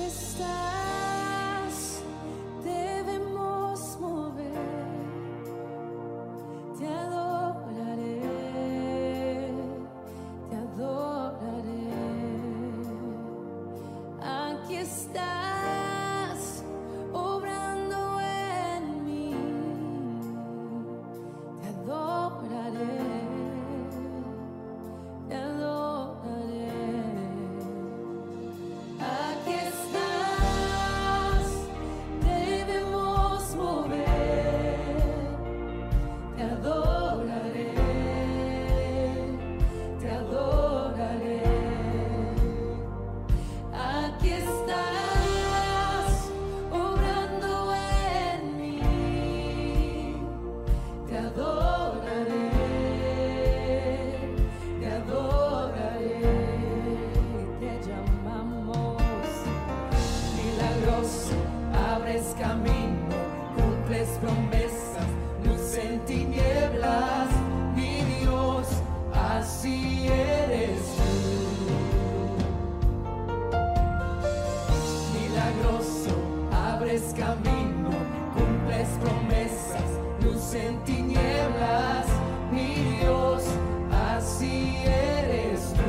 estás, debemos mover. Te adoraré, te adoraré. Aquí estás, obrando en mí. Te adoraré, te adoraré. Aquí estás, debemos mover. Te adoraré, te adoraré. Aquí estás, obrando en mí. Te adoraré, te adoraré. Te llamamos milagroso, abres camino, cumples promesas, luz en tinieblas, mi Dios, así eres tú. Milagroso, abres camino, cumples promesas, luz en tinieblas, mi Dios, así eres tú.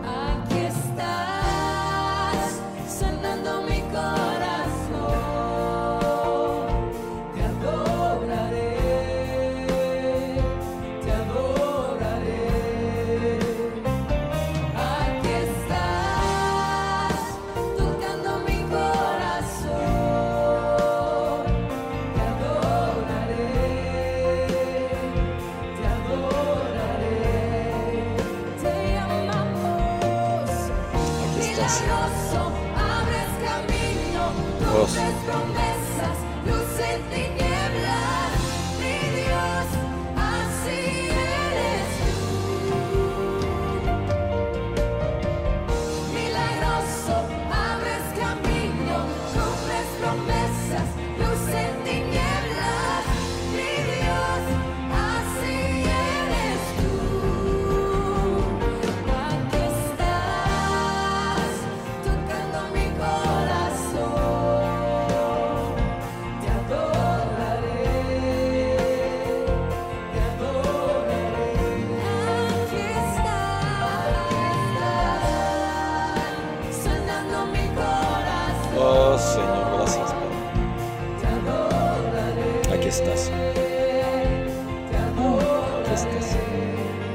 Aquí estás, sanando mi corazón. Te adoraré, te adoraré. Aquí estás, tocando mi corazón. Te adoraré, te adoraré. Te amamos. Aquí estás. Milagroso, abres camino, Dios. cumples promesas, luz en tinieblas, mi Dios, así eres tú. Milagroso, abres camino, cumples promesas, luz en tinieblas, mi Dios, así eres tú. Aquí estás, tocando mi corazón. Te adoraré, te adoraré. Aquí estás, sanando mi corazón. Oh, Señor, gracias, Padre. Te adoraré. Aquí estás. Te Aquí estás.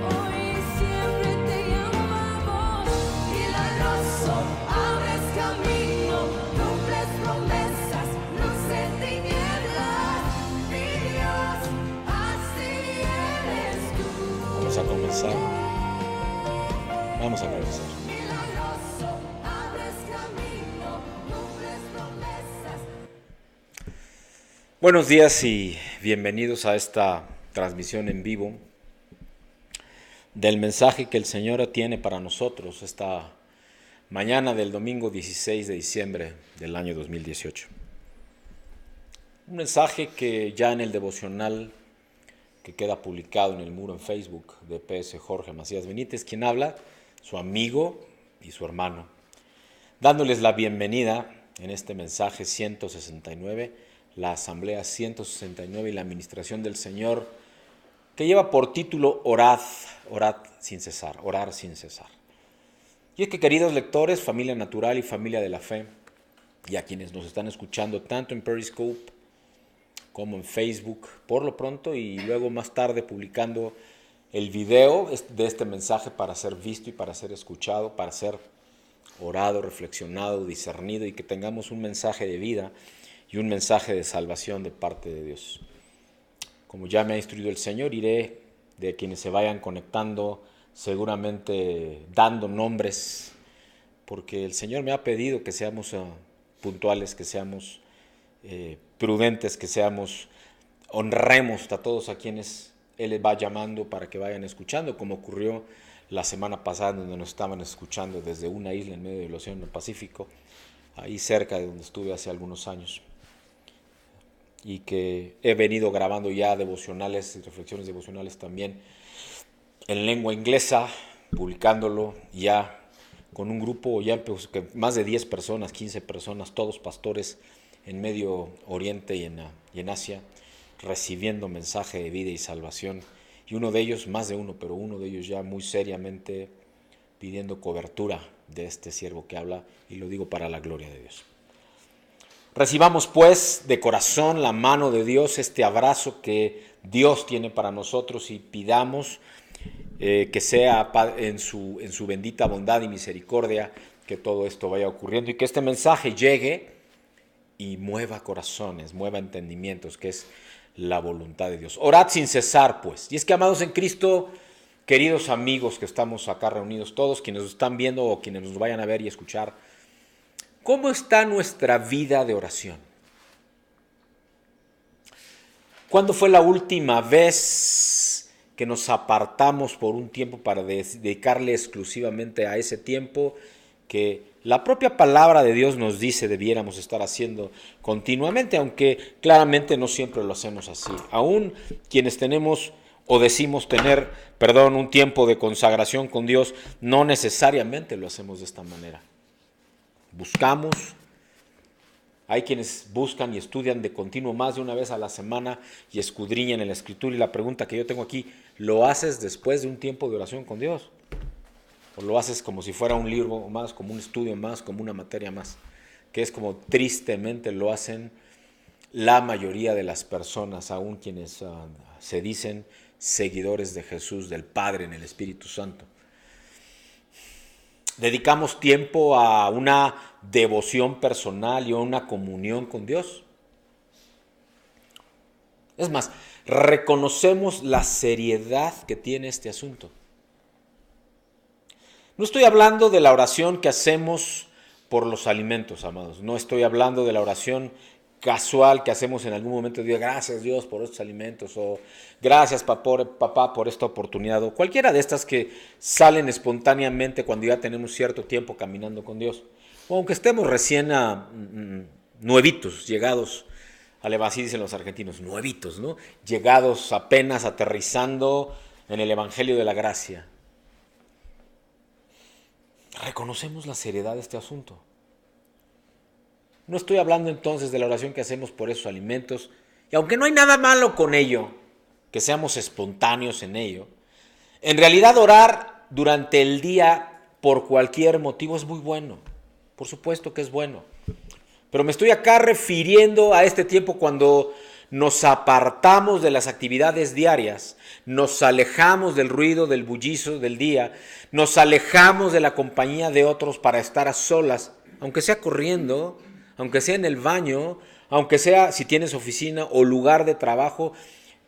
Hoy y siempre te llamamos. Milagroso, abres camino, cumples promesas, luz en tinieblas, mi Dios, así eres tú. Vamos a comenzar. Vamos a comenzar. Milagroso, abres camino, cumples promesas. Buenos días y bienvenidos a esta transmisión en vivo del mensaje que el Señor tiene para nosotros esta mañana del domingo 16 de diciembre del año 2018. Un mensaje que ya en el devocional que queda publicado en el muro en Facebook de PS Jorge Macías Benítez, quien habla, su amigo y su hermano, dándoles la bienvenida en este mensaje 169, la asamblea 169 y la administración del Señor, que lleva por título Orad, orad sin cesar, orar sin cesar. Y es que, queridos lectores, familia natural y familia de la fe, y a quienes nos están escuchando tanto en Periscope como en Facebook, por lo pronto, y luego más tarde publicando el video de este mensaje para ser visto y para ser escuchado, para ser orado, reflexionado, discernido, y que tengamos un mensaje de vida y un mensaje de salvación de parte de Dios. Como ya me ha instruido el Señor, iré de quienes se vayan conectando, seguramente dando nombres, porque el Señor me ha pedido que seamos puntuales, que seamos prudentes, que seamos, honremos a todos a quienes Él les va llamando para que vayan escuchando, como ocurrió la semana pasada, donde nos estaban escuchando desde una isla en medio del Océano Pacífico, ahí cerca de donde estuve hace algunos años, y que he venido grabando ya devocionales y reflexiones devocionales también en lengua inglesa, publicándolo ya con un grupo ya pues, que más de 10 personas, 15 personas, todos pastores en Medio Oriente y en Asia, recibiendo mensaje de vida y salvación. Y uno de ellos, más de uno, pero uno de ellos ya muy seriamente pidiendo cobertura de este siervo que habla, y lo digo para la gloria de Dios. Recibamos pues de corazón la mano de Dios, este abrazo que Dios tiene para nosotros, y pidamos que sea en su bendita bondad y misericordia que todo esto vaya ocurriendo y que este mensaje llegue y mueva corazones, mueva entendimientos, que es la voluntad de Dios. Orad sin cesar, pues. Y es que, amados en Cristo, queridos amigos que estamos acá reunidos, todos quienes nos están viendo o quienes nos vayan a ver y escuchar, ¿cómo está nuestra vida de oración? ¿Cuándo fue la última vez que nos apartamos por un tiempo para dedicarle exclusivamente a ese tiempo que la propia palabra de Dios nos dice debiéramos estar haciendo continuamente, aunque claramente no siempre lo hacemos así? Aún quienes tenemos o decimos tener, un tiempo de consagración con Dios, no necesariamente lo hacemos de esta manera. Buscamos, hay quienes buscan y estudian de continuo más de una vez a la semana y escudriñan en la Escritura, y la pregunta que yo tengo aquí, ¿lo haces después de un tiempo de oración con Dios? ¿O lo haces como si fuera un libro más, como un estudio más, como una materia más? Que es como tristemente lo hacen la mayoría de las personas, aún quienes se dicen seguidores de Jesús, del Padre en el Espíritu Santo. ¿Dedicamos tiempo a una devoción personal y a una comunión con Dios? Es más, reconocemos la seriedad que tiene este asunto. No estoy hablando de la oración que hacemos por los alimentos, amados. No estoy hablando de la oración casual que hacemos en algún momento. Dios, gracias Dios por estos alimentos, o gracias papá por esta oportunidad, o cualquiera de estas que salen espontáneamente cuando ya tenemos cierto tiempo caminando con Dios. O aunque estemos recién nuevitos, llegados, así dicen los argentinos, nuevitos, ¿no? Llegados apenas aterrizando en el Evangelio de la Gracia. Reconocemos la seriedad de este asunto. No estoy hablando entonces de la oración que hacemos por esos alimentos, y aunque no hay nada malo con ello, que seamos espontáneos en ello, en realidad orar durante el día por cualquier motivo es muy bueno. Por supuesto que es bueno. Pero me estoy acá refiriendo a este tiempo cuando nos apartamos de las actividades diarias, nos alejamos del ruido, del bullicio del día, nos alejamos de la compañía de otros para estar a solas, aunque sea corriendo, aunque sea en el baño, aunque sea si tienes oficina o lugar de trabajo,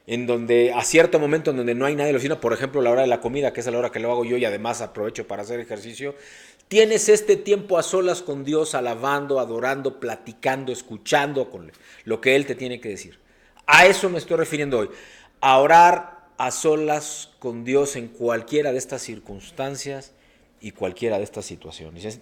en donde a cierto momento en donde no hay nadie en la oficina, por ejemplo la hora de la comida, que es a la hora que lo hago yo y además aprovecho para hacer ejercicio, tienes este tiempo a solas con Dios, alabando, adorando, platicando, escuchando con lo que Él te tiene que decir. A eso me estoy refiriendo hoy, a orar a solas con Dios en cualquiera de estas circunstancias y cualquiera de estas situaciones.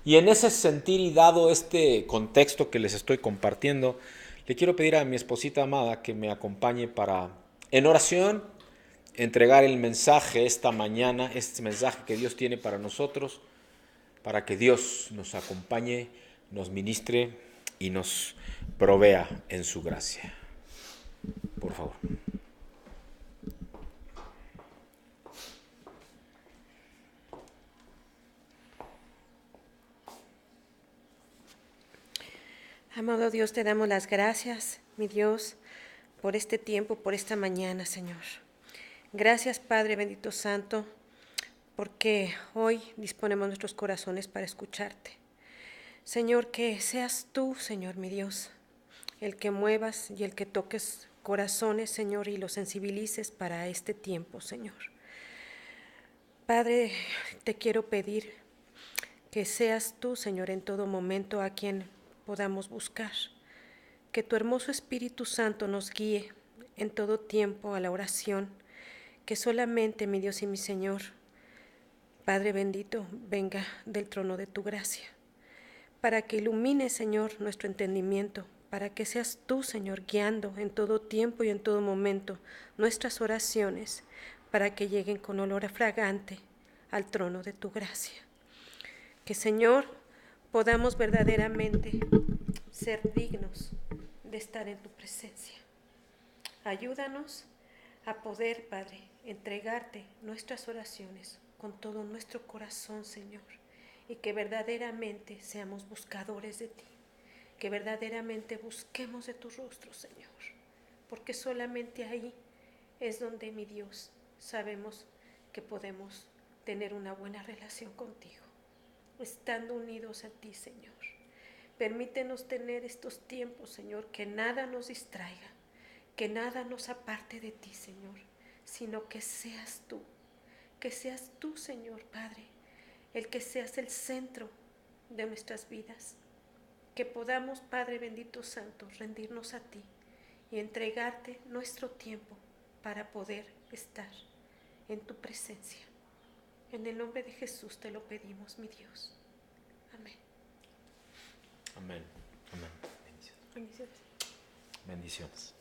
Y en ese sentir, y dado este contexto que les estoy compartiendo, le quiero pedir a mi esposita amada que me acompañe para, en oración, entregar el mensaje esta mañana, este mensaje que Dios tiene para nosotros, para que Dios nos acompañe, nos ministre y nos provea en su gracia. Por favor. Amado Dios, te damos las gracias, mi Dios, por este tiempo, por esta mañana, Señor. Gracias, Padre bendito santo, porque hoy disponemos nuestros corazones para escucharte. Señor, que seas tú, Señor, mi Dios, el que muevas y el que toques corazones, Señor, y los sensibilices para este tiempo, Señor. Padre, te quiero pedir que seas tú, Señor, en todo momento a quien podamos buscar, que tu hermoso Espíritu Santo nos guíe en todo tiempo a la oración, que solamente, mi Dios y mi Señor, Padre bendito, venga del trono de tu gracia, para que ilumine, Señor, nuestro entendimiento, para que seas tú, Señor, guiando en todo tiempo y en todo momento nuestras oraciones, para que lleguen con olor fragante al trono de tu gracia. Que, Señor, podamos verdaderamente ser dignos de estar en tu presencia. Ayúdanos a poder, Padre, entregarte nuestras oraciones con todo nuestro corazón, Señor, y que verdaderamente seamos buscadores de ti, que verdaderamente busquemos de tu rostro, Señor, porque solamente ahí es donde, mi Dios, sabemos que podemos tener una buena relación contigo, estando unidos a ti, Señor. Permítenos tener estos tiempos, Señor, que nada nos distraiga, que nada nos aparte de ti, Señor, sino que seas tú, Señor Padre, el que seas el centro de nuestras vidas, que podamos, Padre bendito santo, rendirnos a ti y entregarte nuestro tiempo para poder estar en tu presencia. En el nombre de Jesús te lo pedimos, mi Dios. Amén. Amén. Amén. Bendiciones. Bendiciones.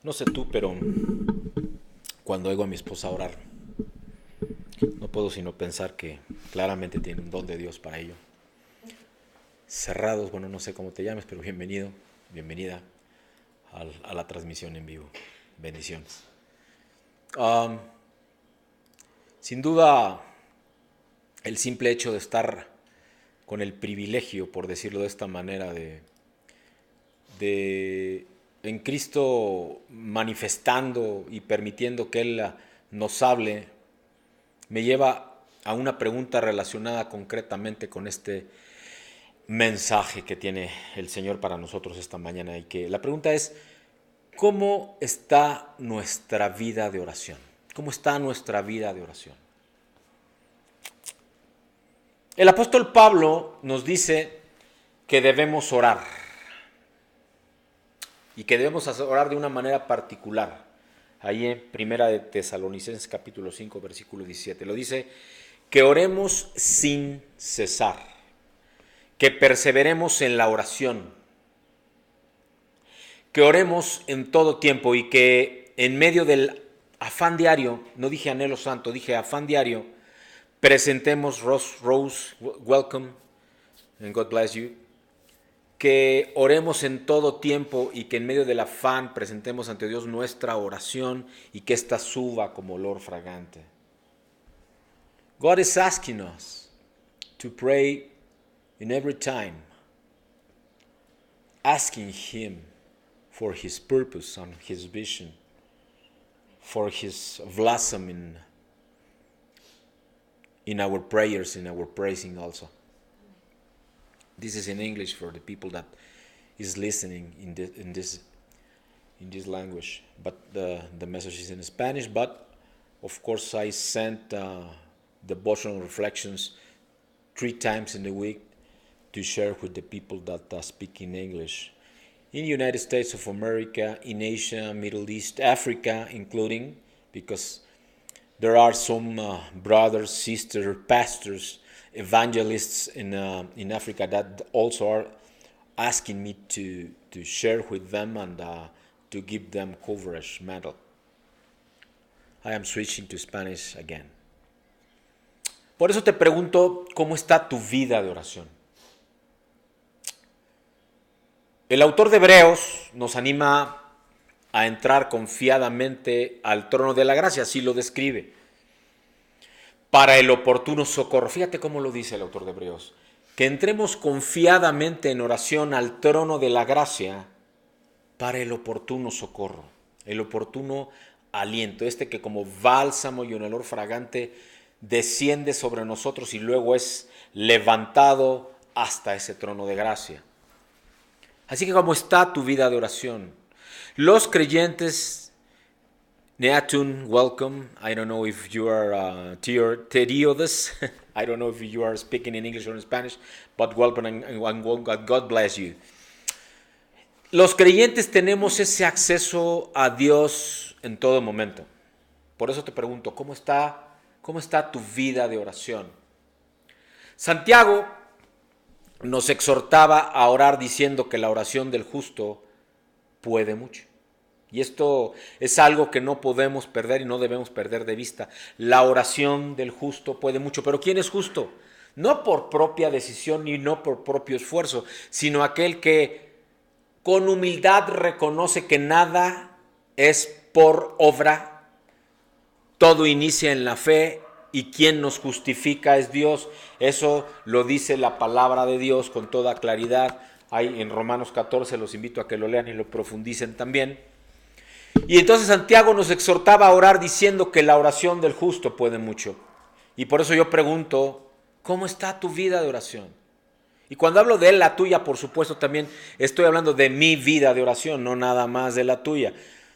No sé tú, pero cuando oigo a mi esposa orar, no puedo sino pensar que claramente tiene un don de Dios para ello. Cerrados, bueno, no sé cómo te llames, pero bienvenido, bienvenida a la transmisión en vivo. Bendiciones. Sin duda, el simple hecho de estar con el privilegio, por decirlo de esta manera, de en Cristo manifestando y permitiendo que Él nos hable, me lleva a una pregunta relacionada concretamente con este mensaje que tiene el Señor para nosotros esta mañana. Y que la pregunta es, ¿cómo está nuestra vida de oración? ¿Cómo está nuestra vida de oración? El apóstol Pablo nos dice que debemos orar y que debemos orar de una manera particular. Ahí en Primera de Tesalonicenses capítulo 5 versículo 17 lo dice, que oremos sin cesar, que perseveremos en la oración, que oremos en todo tiempo y que en medio del afán diario, no dije anhelo santo, dije afán diario, presentemos Rose, welcome, and God bless you, que oremos en todo tiempo y que en medio del afán presentemos ante Dios nuestra oración y que ésta suba como olor fragante. God is asking us to pray in every time, asking Him for His purpose and His vision, for His blossoming in our prayers, in our praising also. This is in English for the people that is listening in this language, but the message is in Spanish. But of course, I sent devotional reflections 3 times in the week to share with the people that speak in English in the United States of America, in Asia, Middle East, Africa, including, because there are some brothers, sisters, pastors, evangelists in Africa that also are asking me to share with them and to give them coverage medal. I am switching to Spanish again. Por eso te pregunto, ¿cómo está tu vida de oración? El autor de Hebreos nos anima a entrar confiadamente al trono de la gracia, así lo describe, para el oportuno socorro. Fíjate cómo lo dice el autor de Hebreos, que entremos confiadamente en oración al trono de la gracia para el oportuno socorro, el oportuno aliento, que como bálsamo y un olor fragante desciende sobre nosotros y luego es levantado hasta ese trono de gracia. Así que ¿cómo está tu vida de oración? Los creyentes, Neatun, welcome. I don't know if you are Teriodas. I don't know if you are speaking in English or in Spanish, but welcome and God bless you. Los creyentes tenemos ese acceso a Dios en todo momento. Por eso te pregunto, ¿cómo está tu vida de oración? Santiago nos exhortaba a orar diciendo que la oración del justo puede mucho. Y esto es algo que no podemos perder y no debemos perder de vista. La oración del justo puede mucho. ¿Pero quién es justo? No por propia decisión ni no por propio esfuerzo, sino aquel que con humildad reconoce que nada es por obra, todo inicia en la fe y quien nos justifica es Dios. Eso lo dice la palabra de Dios con toda claridad. Ahí en Romanos 14, los invito a que lo lean y lo profundicen también. Y entonces Santiago nos exhortaba a orar diciendo que la oración del justo puede mucho. Y por eso yo pregunto, ¿cómo está tu vida de oración? Y cuando hablo de la tuya, por supuesto, también estoy hablando de mi vida de oración, no nada más de la tuya.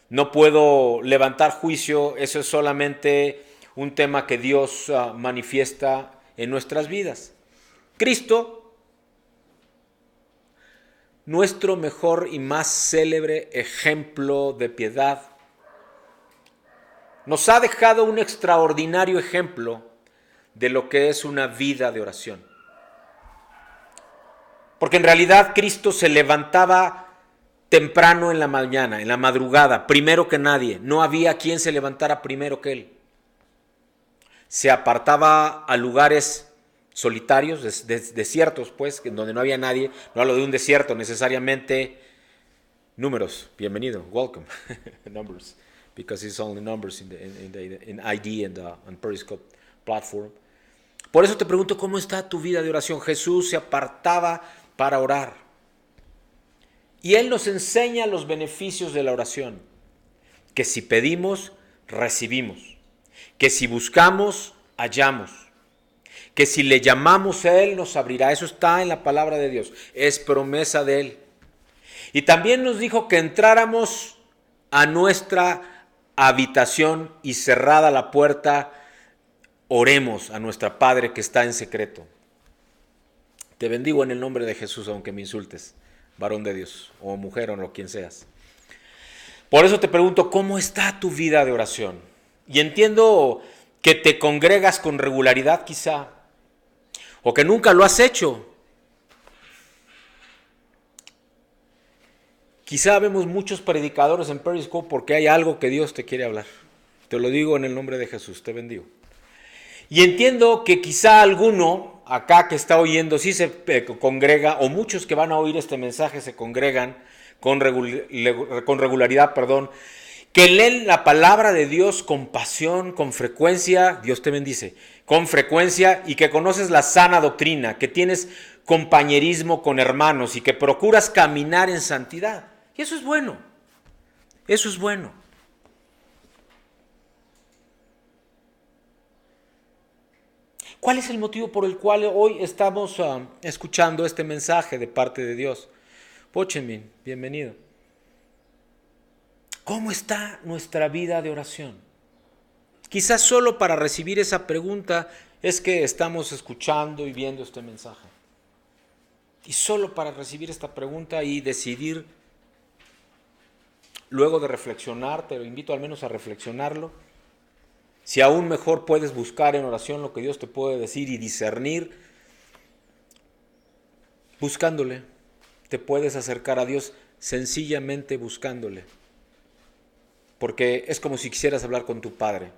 No puedo levantar juicio, eso es solamente un tema que Dios manifiesta en nuestras vidas. Cristo, nuestro mejor y más célebre ejemplo de piedad, nos ha dejado un extraordinario ejemplo de lo que es una vida de oración. Porque en realidad Cristo se levantaba temprano en la mañana, en la madrugada, primero que nadie. No había quien se levantara primero que Él. Se apartaba a lugares solitarios, desiertos, pues, en donde no había nadie. No hablo de un desierto necesariamente. Números, bienvenido, welcome. Numbers, because it's only numbers in ID and Periscope platform. Por eso te pregunto, ¿cómo está tu vida de oración? Jesús se apartaba para orar. Y Él nos enseña los beneficios de la oración. Que si pedimos, recibimos. Que si buscamos, hallamos. Que si le llamamos a Él, nos abrirá. Eso está en la palabra de Dios. Es promesa de Él. Y también nos dijo que entráramos a nuestra habitación y cerrada la puerta, oremos a nuestro Padre que está en secreto. Te bendigo en el nombre de Jesús, aunque me insultes, varón de Dios, o mujer, o quien seas. Por eso te pregunto, ¿cómo está tu vida de oración? Y entiendo que te congregas con regularidad quizá, o que nunca lo has hecho. Quizá vemos muchos predicadores en Periscope porque hay algo que Dios te quiere hablar. Te lo digo en el nombre de Jesús, te bendigo. Y entiendo que quizá alguno acá que está oyendo sí se congrega, o muchos que van a oír este mensaje se congregan con regularidad, que leen la palabra de Dios con pasión, con frecuencia, Dios te bendice, con frecuencia, y que conoces la sana doctrina, que tienes compañerismo con hermanos y que procuras caminar en santidad. Y eso es bueno, eso es bueno. ¿Cuál es el motivo por el cual hoy estamos escuchando este mensaje de parte de Dios? Pochemin, bienvenido. ¿Cómo está nuestra vida de oración? Quizás solo para recibir esa pregunta es que estamos escuchando y viendo este mensaje. Y solo para recibir esta pregunta y decidir, luego de reflexionar, te lo invito al menos a reflexionarlo. Si aún mejor puedes buscar en oración lo que Dios te puede decir y discernir, buscándole. Te puedes acercar a Dios sencillamente buscándole. Porque es como si quisieras hablar con tu padre.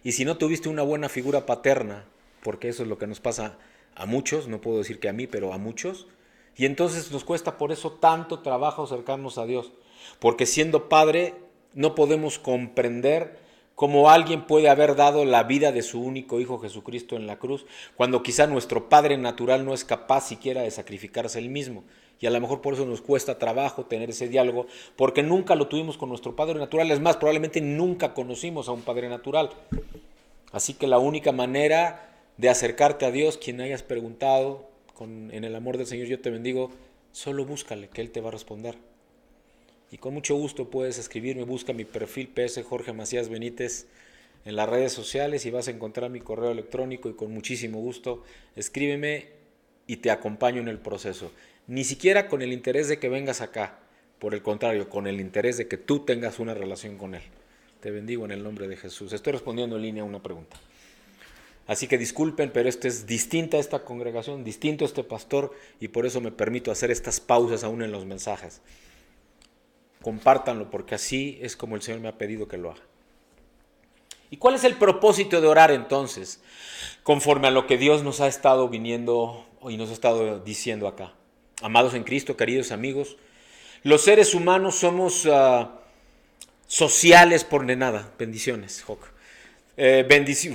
Y si no tuviste una buena figura paterna, porque eso es lo que nos pasa a muchos, no puedo decir que a mí, pero a muchos, y entonces nos cuesta por eso tanto trabajo acercarnos a Dios. Porque siendo padre no podemos comprender cómo alguien puede haber dado la vida de su único Hijo Jesucristo en la cruz, cuando quizá nuestro Padre natural no es capaz siquiera de sacrificarse él mismo. Y a lo mejor por eso nos cuesta trabajo tener ese diálogo, porque nunca lo tuvimos con nuestro Padre natural. Es más, probablemente nunca conocimos a un Padre natural. Así que la única manera de acercarte a Dios, quien hayas preguntado, en el amor del Señor yo te bendigo, solo búscale, que Él te va a responder. Y con mucho gusto puedes escribirme, busca mi perfil PS Jorge Macías Benítez en las redes sociales y vas a encontrar mi correo electrónico, y con muchísimo gusto escríbeme y te acompaño en el proceso. Ni siquiera con el interés de que vengas acá, por el contrario, con el interés de que tú tengas una relación con Él. Te bendigo en el nombre de Jesús. Estoy respondiendo en línea a una pregunta. Así que disculpen, pero es distinta esta congregación, distinto este pastor, y por eso me permito hacer estas pausas aún en los mensajes. Compártanlo, porque así es como el Señor me ha pedido que lo haga. ¿Y cuál es el propósito de orar entonces? Conforme a lo que Dios nos ha estado viniendo y nos ha estado diciendo acá. Amados en Cristo, queridos amigos, los seres humanos somos sociales por nada. Bendiciones, Hawk.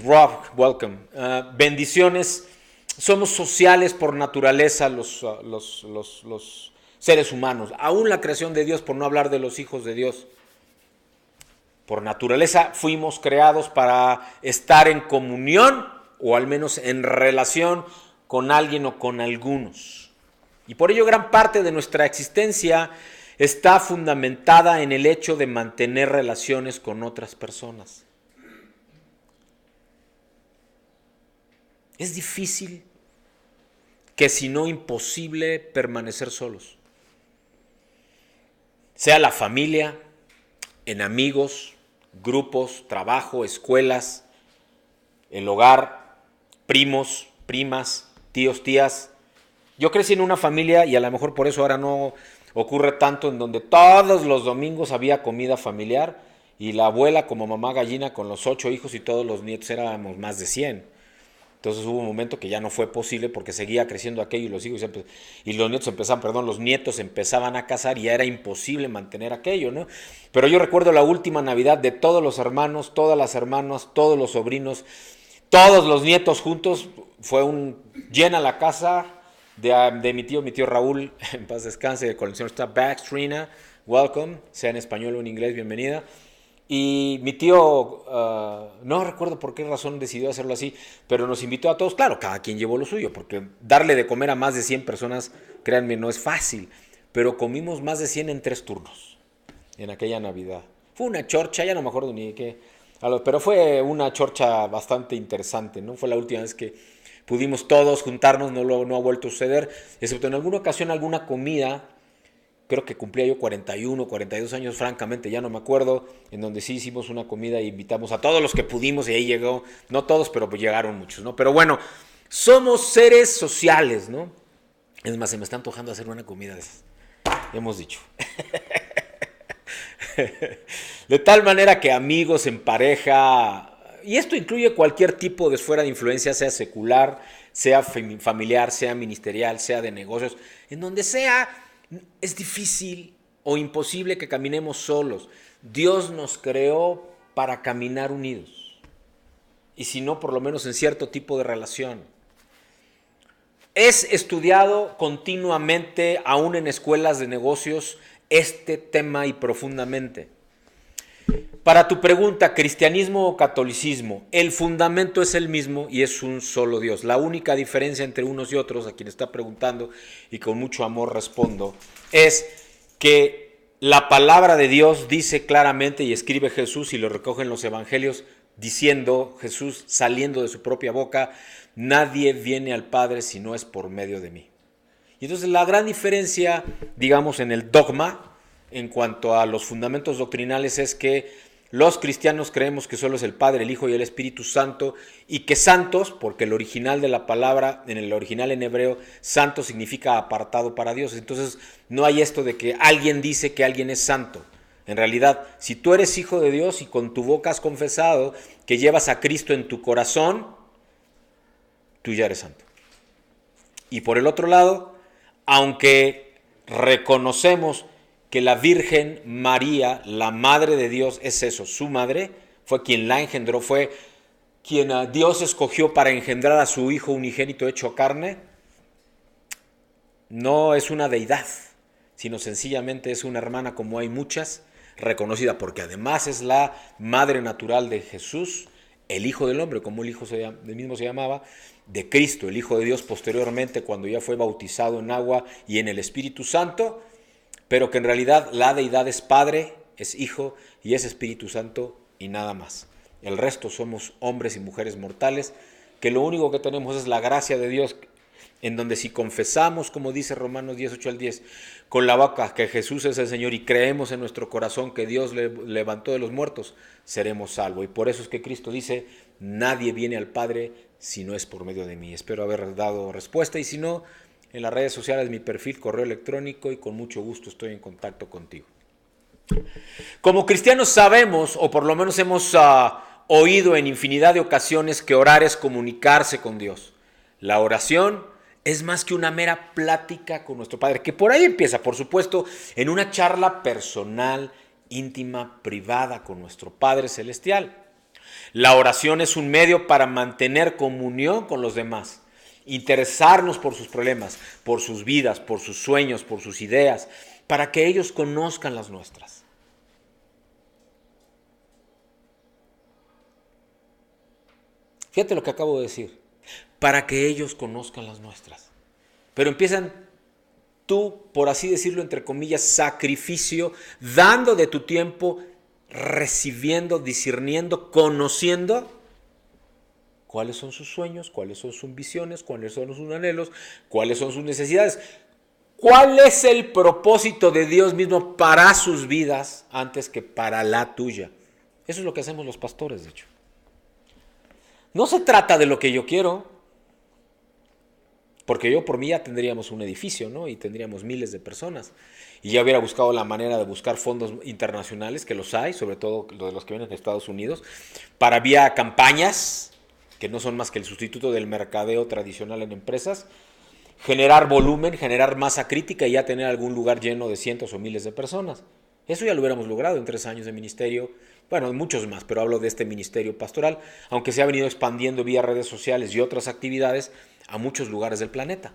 Rob, welcome. Bendiciones. Somos sociales por naturaleza los seres humanos. Aún la creación de Dios, por no hablar de los hijos de Dios. Por naturaleza fuimos creados para estar en comunión o al menos en relación con alguien o con algunos. Y por ello gran parte de nuestra existencia está fundamentada en el hecho de mantener relaciones con otras personas. Es difícil, que si no imposible, permanecer solos. Sea la familia, en amigos, grupos, trabajo, escuelas, el hogar, primos, primas, tíos, tías. Yo crecí en una familia y a lo mejor por eso ahora no ocurre tanto, en donde todos los domingos había comida familiar y la abuela como mamá gallina con los 8 hijos y todos los nietos éramos más de 100. Entonces hubo un momento que ya no fue posible porque seguía creciendo aquello y los hijos los nietos empezaban a casar y ya era imposible mantener aquello, ¿no? Pero yo recuerdo la última Navidad de todos los hermanos, todas las hermanas, todos los sobrinos, todos los nietos juntos. Fue llena la casa de mi tío Raúl, en paz descanse, con el señor está Baxtrina, welcome, sea en español o en inglés, bienvenida. Y mi tío, no recuerdo por qué razón decidió hacerlo así, pero nos invitó a todos. Claro, cada quien llevó lo suyo, porque darle de comer a más de 100 personas, créanme, no es fácil. Pero comimos más de 100 en 3 turnos, en aquella Navidad. Fue una chorcha, ya no me acuerdo ni qué, pero fue una chorcha bastante interesante, ¿no? Fue la última vez que pudimos todos juntarnos, no ha vuelto a suceder, excepto en alguna ocasión, alguna comida. Creo que cumplía yo 41, 42 años, francamente, ya no me acuerdo, en donde sí hicimos una comida e invitamos a todos los que pudimos y ahí llegó, no todos, pero pues llegaron muchos, ¿no? Pero bueno, somos seres sociales, ¿no? Es más, se me está antojando hacer una comida de esas, hemos dicho. De tal manera que amigos en pareja, y esto incluye cualquier tipo de esfera de influencia, sea secular, sea familiar, sea ministerial, sea de negocios, en donde sea. Es difícil o imposible que caminemos solos. Dios nos creó para caminar unidos. Y si no, por lo menos en cierto tipo de relación. Es estudiado continuamente, aún en escuelas de negocios, este tema y profundamente. Para tu pregunta, ¿cristianismo o catolicismo? El fundamento es el mismo y es un solo Dios. La única diferencia entre unos y otros, a quien está preguntando y con mucho amor respondo, es que la palabra de Dios dice claramente, y escribe Jesús y lo recoge en los evangelios, diciendo Jesús saliendo de su propia boca, nadie viene al Padre si no es por medio de mí. Y entonces la gran diferencia, digamos, en el dogma, en cuanto a los fundamentos doctrinales, es que los cristianos creemos que solo es el Padre, el Hijo y el Espíritu Santo, y que santos, porque el original de la palabra, en el original en hebreo, santo significa apartado para Dios. Entonces no hay esto de que alguien dice que alguien es santo. En realidad, si tú eres hijo de Dios y con tu boca has confesado que llevas a Cristo en tu corazón, tú ya eres santo. Y por el otro lado, aunque reconocemos que la Virgen María, la Madre de Dios, es eso, su madre, fue quien la engendró, fue quien Dios escogió para engendrar a su Hijo unigénito hecho carne, no es una deidad, sino sencillamente es una hermana como hay muchas, reconocida porque además es la madre natural de Jesús, el Hijo del Hombre, como el mismo se llamaba, de Cristo, el Hijo de Dios posteriormente cuando ya fue bautizado en agua y en el Espíritu Santo, pero que en realidad la deidad es Padre, es Hijo y es Espíritu Santo y nada más. El resto somos hombres y mujeres mortales, que lo único que tenemos es la gracia de Dios, en donde si confesamos, como dice Romanos 10, 8 al 10, con la boca que Jesús es el Señor y creemos en nuestro corazón que Dios le levantó de los muertos, seremos salvos. Y por eso es que Cristo dice, nadie viene al Padre si no es por medio de mí. Espero haber dado respuesta y si no, en las redes sociales mi perfil, correo electrónico y con mucho gusto estoy en contacto contigo. Como cristianos sabemos, o por lo menos hemos oído en infinidad de ocasiones, que orar es comunicarse con Dios. La oración es más que una mera plática con nuestro Padre, que por ahí empieza, por supuesto, en una charla personal, íntima, privada con nuestro Padre Celestial. La oración es un medio para mantener comunión con los demás, interesarnos por sus problemas, por sus vidas, por sus sueños, por sus ideas, para que ellos conozcan las nuestras. Fíjate lo que acabo de decir, para que ellos conozcan las nuestras. Pero empiezan tú, por así decirlo, entre comillas, sacrificio, dando de tu tiempo, recibiendo, discerniendo, conociendo cuáles son sus sueños, cuáles son sus visiones, cuáles son sus anhelos, cuáles son sus necesidades, cuál es el propósito de Dios mismo para sus vidas antes que para la tuya. Eso es lo que hacemos los pastores, de hecho. No se trata de lo que yo quiero, porque yo por mí ya tendríamos un edificio, ¿no? Y tendríamos miles de personas. Y ya hubiera buscado la manera de buscar fondos internacionales, que los hay, sobre todo los que vienen de Estados Unidos, para vía campañas, que no son más que el sustituto del mercadeo tradicional en empresas, generar volumen, generar masa crítica y ya tener algún lugar lleno de cientos o miles de personas. Eso ya lo hubiéramos logrado en 3 años de ministerio, bueno, muchos más, pero hablo de este ministerio pastoral, aunque se ha venido expandiendo vía redes sociales y otras actividades a muchos lugares del planeta,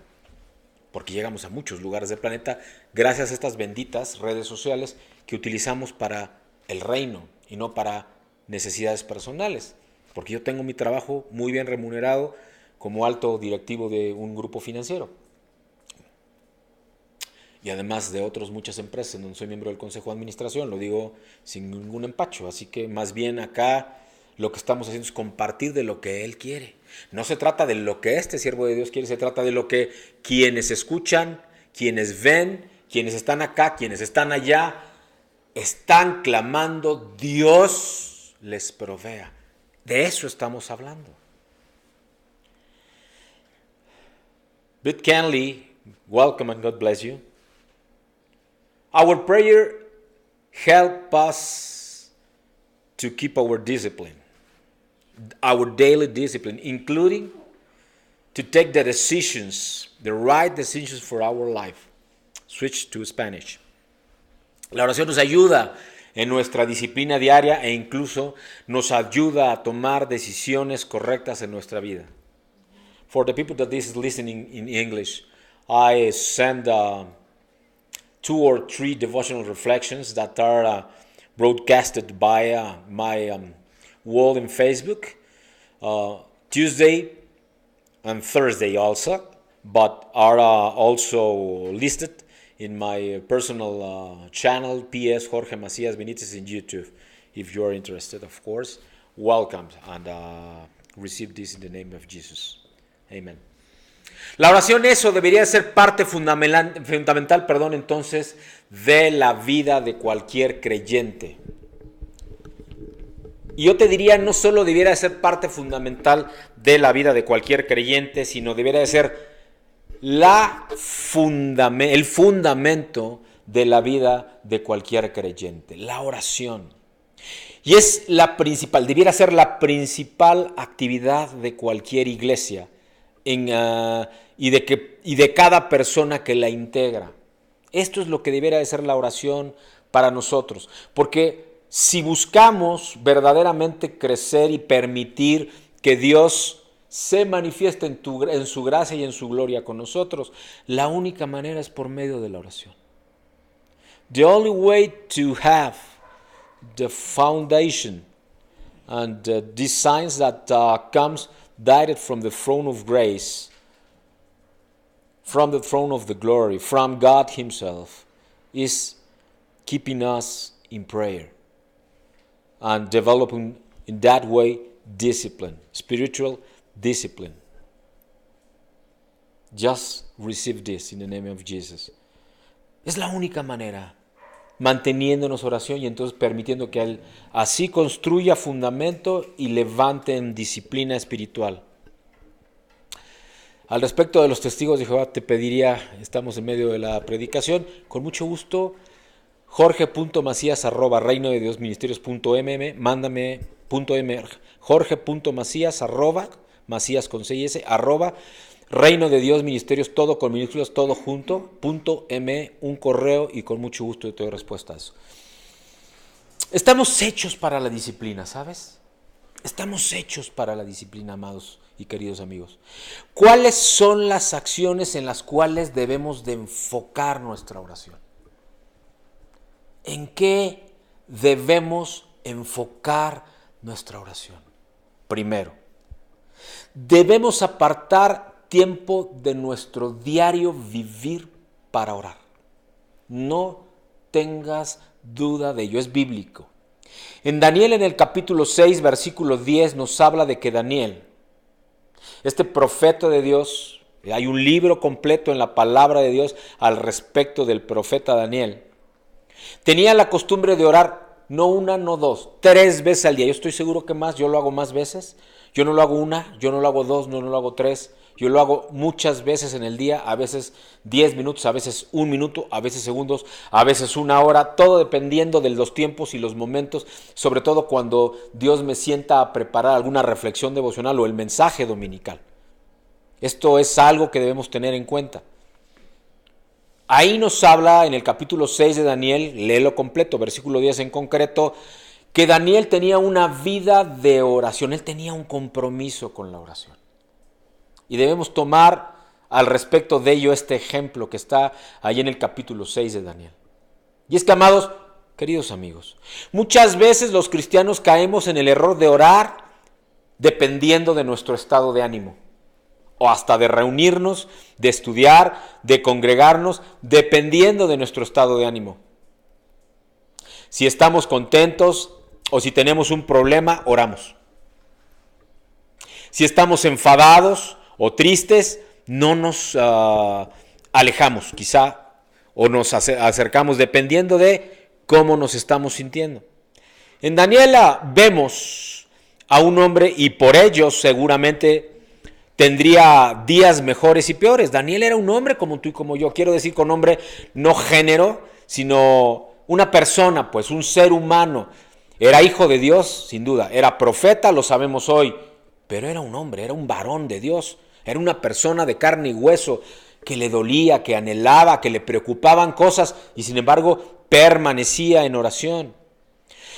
porque llegamos a muchos lugares del planeta gracias a estas benditas redes sociales que utilizamos para el reino y no para necesidades personales, porque yo tengo mi trabajo muy bien remunerado como alto directivo de un grupo financiero. Y además de otras muchas empresas en donde soy miembro del Consejo de Administración, lo digo sin ningún empacho. Así que más bien acá lo que estamos haciendo es compartir de lo que Él quiere. No se trata de lo que este siervo de Dios quiere, se trata de lo que quienes escuchan, quienes ven, quienes están acá, quienes están allá, están clamando, Dios les provea. De eso estamos hablando. Britt Canley, welcome and God bless you. Our prayer helps us to keep our discipline, our daily discipline, including to take the decisions, the right decisions for our life. Switch to Spanish. La oración nos ayuda en nuestra disciplina diaria e incluso nos ayuda a tomar decisiones correctas en nuestra vida. For the people that is listening in English, I send 2 or 3 devotional reflections that are broadcasted by my wall in Facebook, Tuesday and Thursday also, but are also listed in my personal channel, PS Jorge Macías Benítez in YouTube. If you are interested, of course, welcome and receive this in the name of Jesus. Amen. La oración, eso debería ser parte fundamental, entonces, de la vida de cualquier creyente. Y yo te diría, no solo debiera ser parte fundamental de la vida de cualquier creyente, sino debería de ser el fundamento de la vida de cualquier creyente, la oración. Y es debiera ser la principal actividad de cualquier iglesia y de cada persona que la integra. Esto es lo que debiera de ser la oración para nosotros, porque si buscamos verdaderamente crecer y permitir que Dios se manifieste en su gracia y en su gloria con nosotros, la única manera es por medio de la oración. The only way to have the foundation and the designs that comes direct from the throne of grace, from the throne of the glory, from God Himself, is keeping us in prayer and developing in that way discipline, spiritual discipline. Just receive this in the name of Jesus. Es la única manera, manteniéndonos oración y entonces permitiendo que Él así construya fundamento y levante en disciplina espiritual. Al respecto de los testigos de Jehová te pediría, estamos en medio de la predicación, con mucho gusto, jorge.macías@reinodediosministerios.mm, mándame .m, jorge.macías, Macías con C y S, Reino de Dios Ministerios, todo con minúsculas, todo junto, .m, un correo, y con mucho gusto te doy respuesta a eso. Estamos hechos para la disciplina, ¿sabes? Estamos hechos para la disciplina, amados y queridos amigos. ¿Cuáles son las acciones en las cuales debemos de enfocar nuestra oración? ¿En qué debemos enfocar nuestra oración? Primero, debemos apartar tiempo de nuestro diario vivir para orar. No tengas duda de ello, es bíblico. En Daniel, en el capítulo 6, versículo 10, nos habla de que Daniel, este profeta de Dios, hay un libro completo en la palabra de Dios al respecto del profeta Daniel, tenía la costumbre de orar no una, no dos, 3 veces al día. Yo estoy seguro que más, yo lo hago más veces. Yo no lo hago una, yo no lo hago 2, no lo hago 3. Yo lo hago muchas veces en el día, a veces 10 minutos, a veces 1 minuto, a veces segundos, a veces 1 hora, todo dependiendo de los tiempos y los momentos, sobre todo cuando Dios me sienta a preparar alguna reflexión devocional o el mensaje dominical. Esto es algo que debemos tener en cuenta. Ahí nos habla en el capítulo 6 de Daniel, léelo completo, versículo 10 en concreto, que Daniel tenía una vida de oración, él tenía un compromiso con la oración. Y debemos tomar al respecto de ello este ejemplo que está ahí en el capítulo 6 de Daniel. Y es que, amados, queridos amigos, muchas veces los cristianos caemos en el error de orar dependiendo de nuestro estado de ánimo, o hasta de reunirnos, de estudiar, de congregarnos, dependiendo de nuestro estado de ánimo. Si estamos contentos o si tenemos un problema, oramos. Si estamos enfadados o tristes, no nos alejamos quizá, o nos acercamos dependiendo de cómo nos estamos sintiendo. En Daniela vemos a un hombre, y por ello seguramente tendría días mejores y peores. Daniel era un hombre como tú y como yo, quiero decir con hombre no género, sino una persona, pues un ser humano. Era hijo de Dios, sin duda, era profeta, lo sabemos hoy, pero era un hombre, era un varón de Dios. Era una persona de carne y hueso que le dolía, que anhelaba, que le preocupaban cosas y sin embargo permanecía en oración.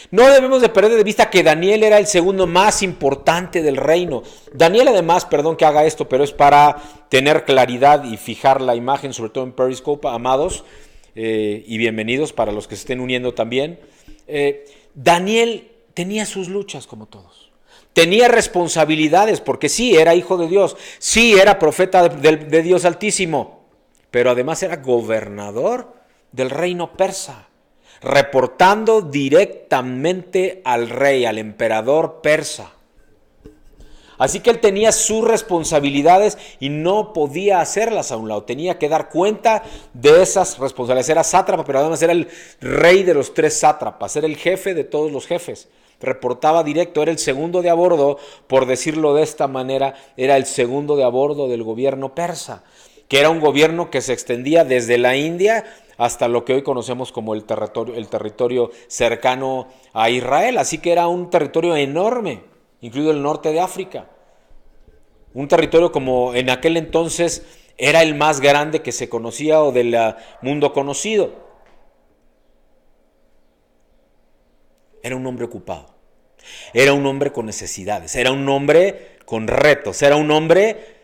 No debemos de perder de vista que Daniel era el segundo más importante del reino. Daniel además, perdón que haga esto, pero es para tener claridad y fijar la imagen, sobre todo en Periscope, amados, y bienvenidos para los que se estén uniendo también. Daniel tenía sus luchas como todos. Tenía responsabilidades porque sí, era hijo de Dios, sí, era profeta de Dios Altísimo, pero además era gobernador del reino persa, reportando directamente al rey, al emperador persa. Así que él tenía sus responsabilidades y no podía hacerlas a un lado, tenía que dar cuenta de esas responsabilidades. Era sátrapa, pero además era el rey de los 3 sátrapas, era el jefe de todos los jefes. Reportaba directo, era el segundo de a bordo, por decirlo de esta manera, era el segundo de a bordo del gobierno persa, que era un gobierno que se extendía desde la India hasta lo que hoy conocemos como el territorio cercano a Israel. Así que era un territorio enorme, incluido el norte de África. Un territorio como en aquel entonces era el más grande que se conocía o del mundo conocido. Era un hombre ocupado, era un hombre con necesidades, era un hombre con retos, era un hombre,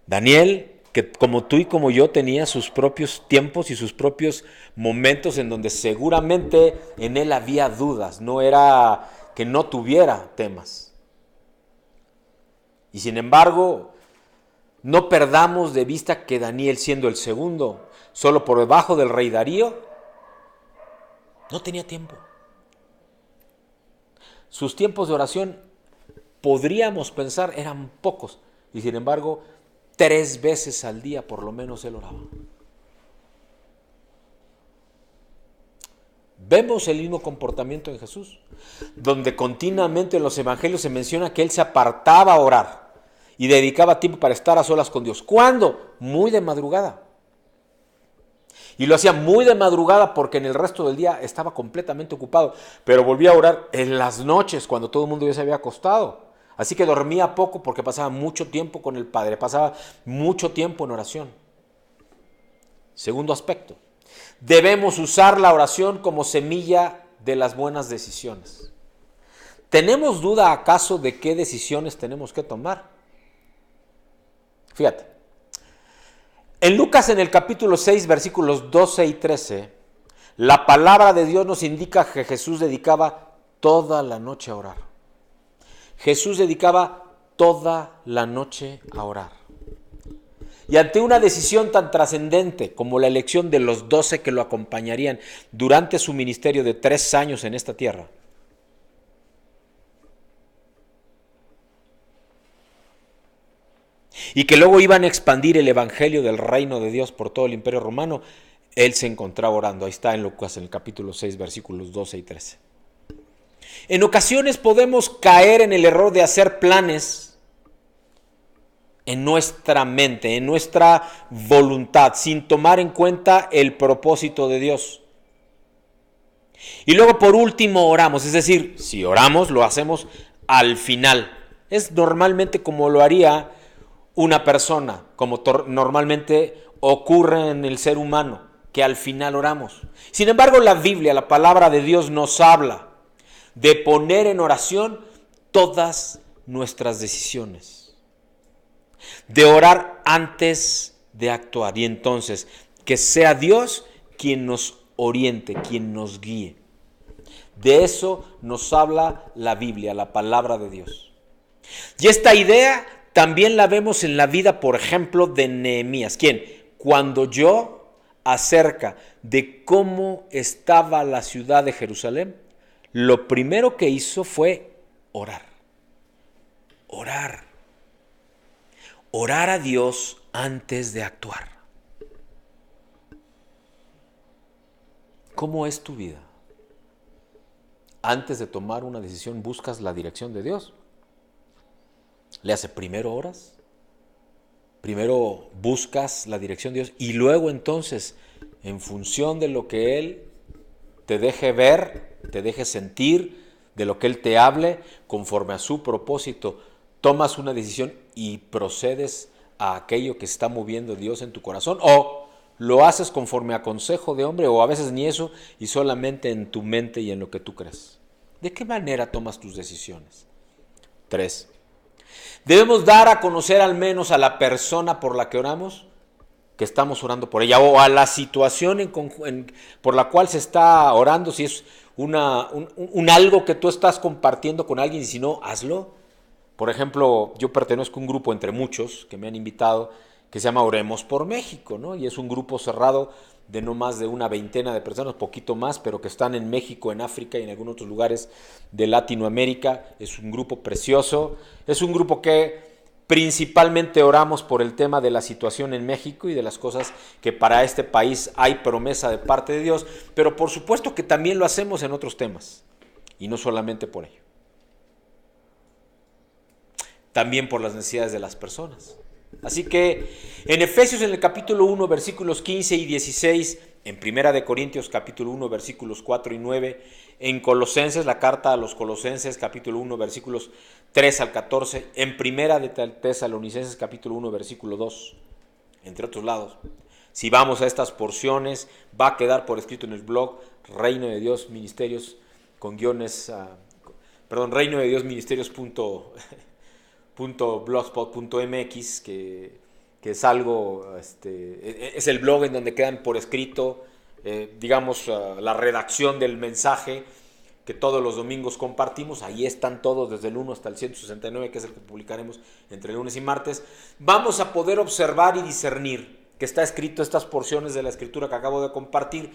Daniel, que como tú y como yo tenía sus propios tiempos y sus propios momentos en donde seguramente en él había dudas, no era que no tuviera temas. Y sin embargo, no perdamos de vista que Daniel, siendo el segundo, solo por debajo del rey Darío, no tenía tiempo. Sus tiempos de oración, podríamos pensar, eran pocos. Y sin embargo, 3 veces al día por lo menos él oraba. Vemos el mismo comportamiento en Jesús, donde continuamente en los evangelios se menciona que él se apartaba a orar. y dedicaba tiempo para estar a solas con Dios. ¿Cuándo? Muy de madrugada. Y lo hacía muy de madrugada porque en el resto del día estaba completamente ocupado. Pero volvía a orar en las noches cuando todo el mundo ya se había acostado. Así que dormía poco porque pasaba mucho tiempo con el Padre, pasaba mucho tiempo en oración. Segundo aspecto, debemos usar la oración como semilla de las buenas decisiones. ¿Tenemos duda acaso de qué decisiones tenemos que tomar? Fíjate. En Lucas, en el capítulo 6, versículos 12 y 13, la palabra de Dios nos indica que Jesús dedicaba toda la noche a orar. Jesús dedicaba toda la noche a orar. Y ante una decisión tan trascendente como la elección de los 12 que lo acompañarían durante su ministerio de 3 años en esta tierra, y que luego iban a expandir el evangelio del reino de Dios por todo el imperio romano, él se encontraba orando. Ahí está en Lucas, en el capítulo 6, versículos 12 y 13. En ocasiones podemos caer en el error de hacer planes en nuestra mente, en nuestra voluntad, sin tomar en cuenta el propósito de Dios. Y luego por último oramos, es decir, si oramos lo hacemos al final. Es normalmente como lo haría una persona, como normalmente ocurre en el ser humano, que al final oramos. Sin embargo, la Biblia, la palabra de Dios, nos habla de poner en oración todas nuestras decisiones, de orar antes de actuar, y entonces que sea Dios quien nos oriente, quien nos guíe. De eso nos habla la Biblia, la palabra de Dios. Y esta idea también la vemos en la vida, por ejemplo, de Nehemías. ¿Quién? Cuando oyó acerca de cómo estaba la ciudad de Jerusalén, lo primero que hizo fue orar. Orar. Orar a Dios antes de actuar. ¿Cómo es tu vida? Antes de tomar una decisión, ¿buscas la dirección de Dios? ¿Le hace primero oras? Primero buscas la dirección de Dios y luego entonces, en función de lo que Él te deje ver, te deje sentir, de lo que Él te hable, conforme a su propósito, tomas una decisión y procedes a aquello que está moviendo Dios en tu corazón, o lo haces conforme a consejo de hombre, o a veces ni eso, y solamente en tu mente y en lo que tú crees. ¿De qué manera tomas tus decisiones? 3. Debemos dar a conocer al menos a la persona por la que oramos, que estamos orando por ella, o a la situación por la cual se está orando, si es un algo que tú estás compartiendo con alguien, y si no, hazlo. Por ejemplo, yo pertenezco a un grupo entre muchos que me han invitado, que se llama Oremos por México, ¿no? Y es un grupo cerrado de no más de una veintena de personas, poquito más, pero que están en México, en África y en algunos otros lugares de Latinoamérica. Es un grupo precioso, es un grupo que principalmente oramos por el tema de la situación en México y de las cosas que para este país hay promesa de parte de Dios, pero por supuesto que también lo hacemos en otros temas, y no solamente por ello. También por las necesidades de las personas. Así que en Efesios, en el capítulo 1, versículos 15 y 16, en Primera de Corintios, capítulo 1, versículos 4 y 9, en Colosenses, la carta a los Colosenses, capítulo 1, versículos 3 al 14, en Primera de Tesalonicenses, capítulo 1, versículo 2, entre otros lados. Si vamos a estas porciones, va a quedar por escrito en el blog Reino de Dios Ministerios con guiones, Reino de Dios Ministerios .blogspot.mx, que es algo, es el blog en donde quedan por escrito, la redacción del mensaje que todos los domingos compartimos. Ahí están todos, desde el 1 hasta el 169, que es el que publicaremos entre lunes y martes. Vamos a poder observar y discernir que está escrito estas porciones de la escritura que acabo de compartir,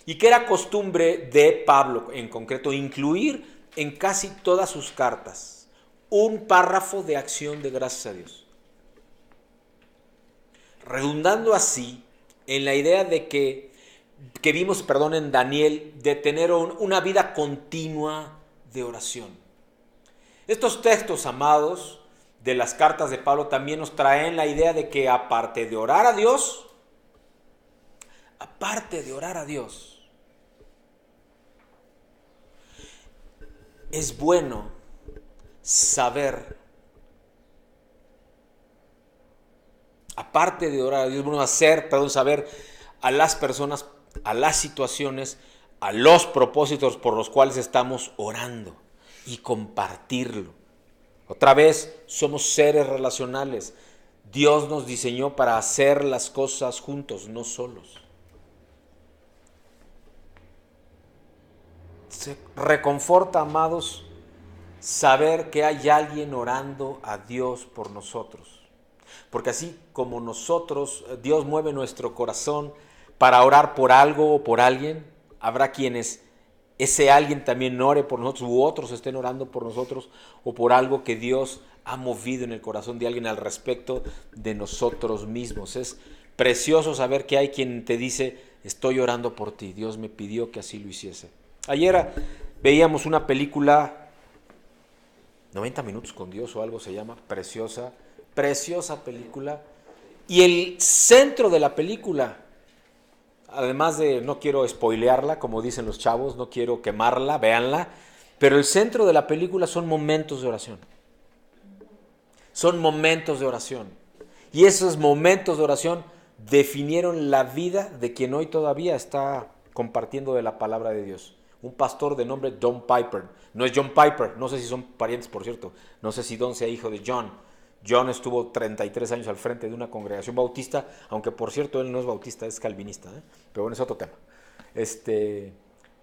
y que era costumbre de Pablo, en concreto, incluir en casi todas sus cartas un párrafo de acción de gracias a Dios, redundando así en la idea de que vimos, en Daniel, de tener una vida continua de oración. Estos textos, amados, de las cartas de Pablo también nos traen la idea de que aparte de orar a Dios, es bueno saber, aparte de orar a Dios, es bueno saber a las personas, a las situaciones, a los propósitos por los cuales estamos orando y compartirlo. Otra vez, somos seres relacionales. Dios nos diseñó para hacer las cosas juntos, no solos. Se reconforta, amados, saber que hay alguien orando a Dios por nosotros. Porque así como nosotros, Dios mueve nuestro corazón para orar por algo o por alguien, habrá quienes ese alguien también ore por nosotros u otros estén orando por nosotros o por algo que Dios ha movido en el corazón de alguien al respecto de nosotros mismos. Es precioso saber que hay quien te dice, estoy orando por ti, Dios me pidió que así lo hiciese. Ayer veíamos una película, 90 minutos con Dios o algo se llama, preciosa película, y el centro de la película, además de, no quiero spoilearla, como dicen los chavos, no quiero quemarla, véanla, pero el centro de la película son momentos de oración. Son momentos de oración. Y esos momentos de oración definieron la vida de quien hoy todavía está compartiendo de la palabra de Dios. Un pastor de nombre Don Piper. No es John Piper, no sé si son parientes, por cierto. No sé si Don sea hijo de John. John estuvo 33 años al frente de una congregación bautista, aunque por cierto él no es bautista, es calvinista, pero bueno, es otro tema.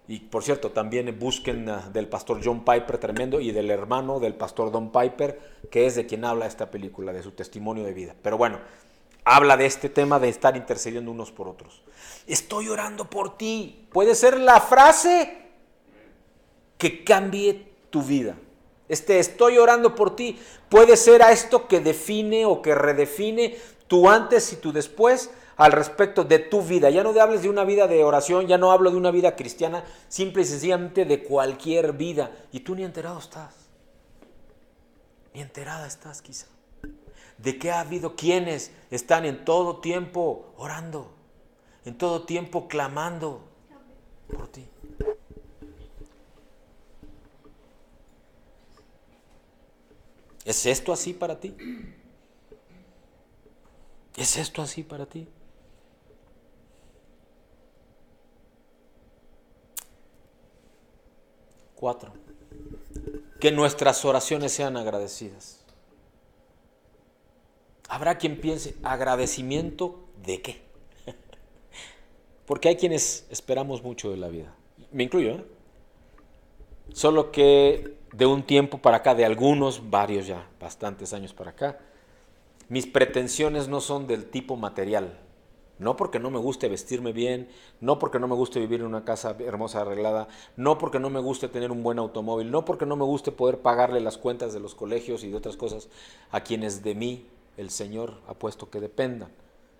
Y por cierto, también busquen del pastor John Piper, tremendo, y del hermano del pastor Don Piper, que es de quien habla esta película, de su testimonio de vida. Pero bueno, habla de este tema de estar intercediendo unos por otros. Estoy orando por ti. Puede ser la frase que cambie tu vida. Estoy orando por ti, puede ser a esto que define o que redefine tu antes y tu después al respecto de tu vida. Ya no hables de una vida de oración, ya no hablo de una vida cristiana, simple y sencillamente de cualquier vida. Y tú ni enterado estás, ni enterada estás quizá, de que ha habido quienes están en todo tiempo orando, en todo tiempo clamando por ti. ¿Es esto así para ti? ¿Es esto así para ti? Cuatro, que nuestras oraciones sean agradecidas. Habrá quien piense, ¿agradecimiento de qué? Porque hay quienes esperamos mucho de la vida. Me incluyo, ¿eh? Solo que de un tiempo para acá, de algunos, varios ya, bastantes años para acá, mis pretensiones no son del tipo material. No porque no me guste vestirme bien, no porque no me guste vivir en una casa hermosa arreglada, no porque no me guste tener un buen automóvil, no porque no me guste poder pagarle las cuentas de los colegios y de otras cosas a quienes de mí el Señor ha puesto que dependan,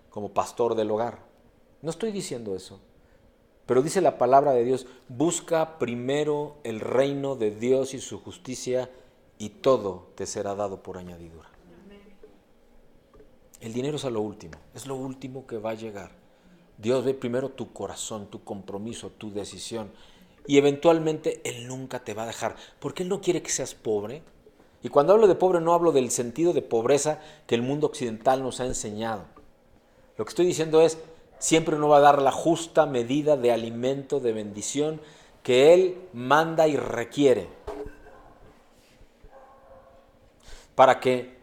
como pastor del hogar. No estoy diciendo eso. Pero dice la palabra de Dios, busca primero el reino de Dios y su justicia y todo te será dado por añadidura. El dinero es lo último que va a llegar. Dios ve primero tu corazón, tu compromiso, tu decisión y eventualmente Él nunca te va a dejar, porque Él no quiere que seas pobre. Y cuando hablo de pobre no hablo del sentido de pobreza que el mundo occidental nos ha enseñado. Lo que estoy diciendo es, siempre uno va a dar la justa medida de alimento, de bendición que Él manda y requiere para que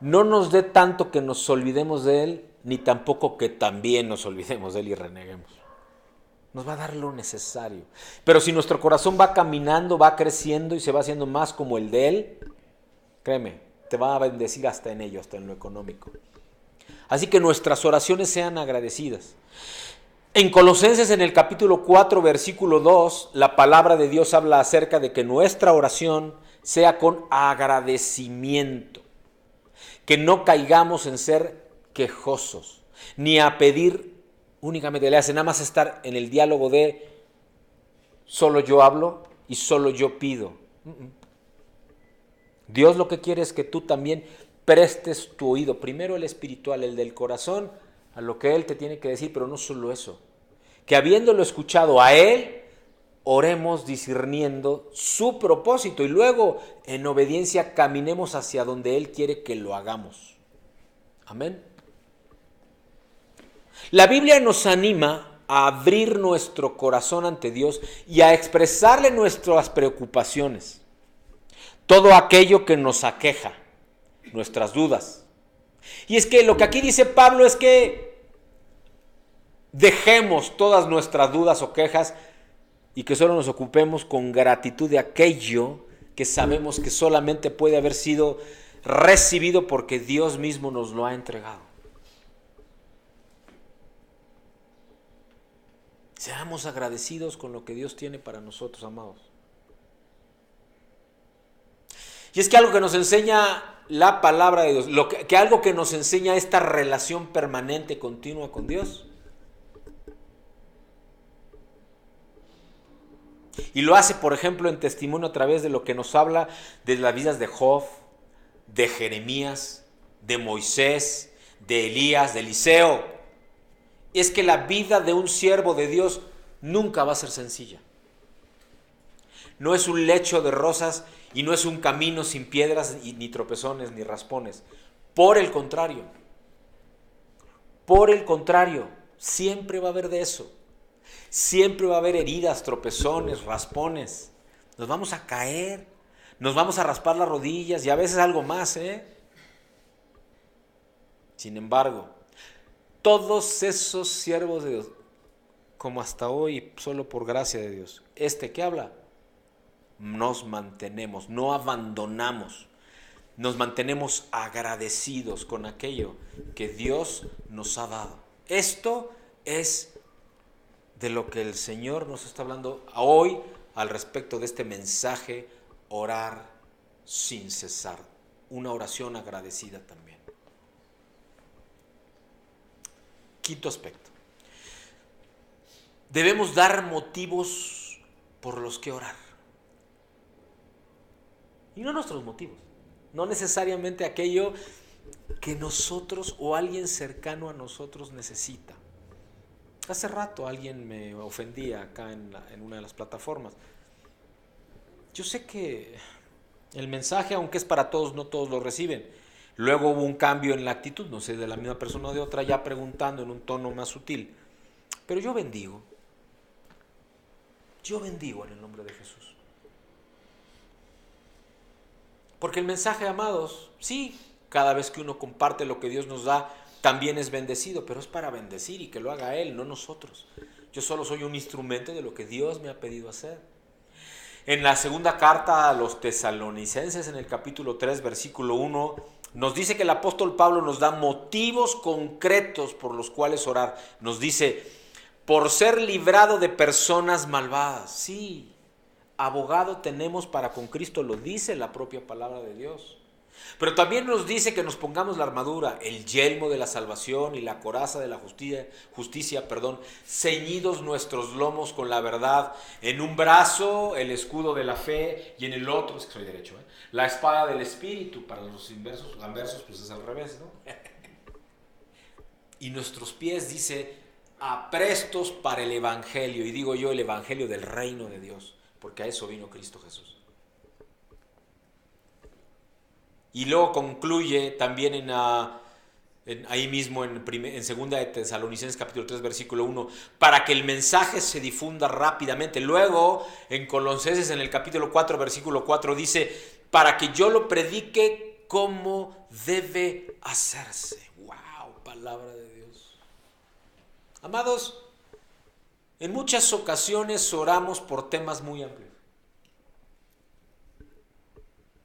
no nos dé tanto que nos olvidemos de Él, ni tampoco que también nos olvidemos de Él y reneguemos. Nos va a dar lo necesario. Pero si nuestro corazón va caminando, va creciendo y se va haciendo más como el de Él, créeme, te va a bendecir hasta en ello, hasta en lo económico. Así que nuestras oraciones sean agradecidas. En Colosenses, en el capítulo 4, versículo 2, la palabra de Dios habla acerca de que nuestra oración sea con agradecimiento. Que no caigamos en ser quejosos, ni a pedir únicamente, le hace nada más estar en el diálogo de solo yo hablo y solo yo pido. Dios lo que quiere es que tú también prestes tu oído, primero el espiritual, el del corazón, a lo que Él te tiene que decir, pero no solo eso, que habiéndolo escuchado a Él, oremos discerniendo su propósito y luego en obediencia caminemos hacia donde Él quiere que lo hagamos. Amén. La Biblia nos anima a abrir nuestro corazón ante Dios y a expresarle nuestras preocupaciones, todo aquello que nos aqueja, nuestras dudas. Y es que lo que aquí dice Pablo es que dejemos todas nuestras dudas o quejas y que solo nos ocupemos con gratitud de aquello que sabemos que solamente puede haber sido recibido porque Dios mismo nos lo ha entregado. Seamos agradecidos con lo que Dios tiene para nosotros, amados. Y es que algo que nos enseña la palabra de Dios, algo que nos enseña esta relación permanente, continua con Dios, y lo hace, por ejemplo, en testimonio a través de lo que nos habla de las vidas de Job, de Jeremías, de Moisés, de Elías, de Eliseo. Es que la vida de un siervo de Dios nunca va a ser sencilla. No es un lecho de rosas y no es un camino sin piedras, ni tropezones, ni raspones. Por el contrario, siempre va a haber de eso. Siempre va a haber heridas, tropezones, raspones. Nos vamos a caer, nos vamos a raspar las rodillas y a veces algo más, Sin embargo, todos esos siervos de Dios, como hasta hoy, solo por gracia de Dios, que habla, nos mantenemos, no abandonamos, nos mantenemos agradecidos con aquello que Dios nos ha dado. Esto es de lo que el Señor nos está hablando hoy al respecto de este mensaje, orar sin cesar, una oración agradecida también. Quinto aspecto. Debemos dar motivos por los que orar. Y no nuestros motivos. No necesariamente aquello que nosotros o alguien cercano a nosotros necesita. Hace rato alguien me ofendía acá en una de las plataformas. Yo sé que el mensaje, aunque es para todos, no todos lo reciben. Luego hubo un cambio en la actitud, no sé, de la misma persona o de otra, ya preguntando en un tono más sutil. Pero yo bendigo en el nombre de Jesús. Porque el mensaje, amados, sí, cada vez que uno comparte lo que Dios nos da, también es bendecido, pero es para bendecir y que lo haga Él, no nosotros. Yo solo soy un instrumento de lo que Dios me ha pedido hacer. En la segunda carta a los tesalonicenses, en el capítulo 3, versículo 1, nos dice que el apóstol Pablo nos da motivos concretos por los cuales orar. Nos dice, por ser librado de personas malvadas. Sí, abogado tenemos para con Cristo, lo dice la propia palabra de Dios. Pero también nos dice que nos pongamos la armadura, el yelmo de la salvación y la coraza de la justicia, ceñidos nuestros lomos con la verdad, en un brazo el escudo de la fe y en el otro, es que soy derecho, la espada del Espíritu. Para los anversos pues es al revés, ¿no? Y nuestros pies, dice, aprestos para el evangelio, y digo yo el evangelio del reino de Dios, porque a eso vino Cristo Jesús. Y luego concluye también ahí mismo en 2 de Tesalonicenses capítulo 3 versículo 1, para que el mensaje se difunda rápidamente. Luego en Colosenses en el capítulo 4 versículo 4 dice, para que yo lo predique como debe hacerse. ¡Wow! Palabra de Dios. Amados, en muchas ocasiones oramos por temas muy amplios.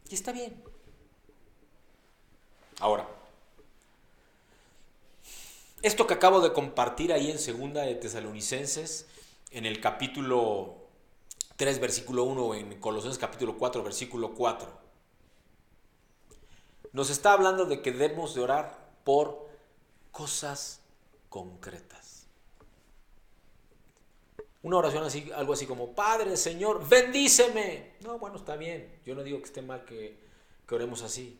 Y está bien. Ahora, esto que acabo de compartir ahí en 2 de Tesalonicenses, en el capítulo 3, versículo 1, o en Colosenses capítulo 4, versículo 4, nos está hablando de que debemos de orar por cosas concretas. Una oración así, algo así como, Padre, Señor, bendíceme. No, bueno, está bien. Yo no digo que esté mal que que oremos así.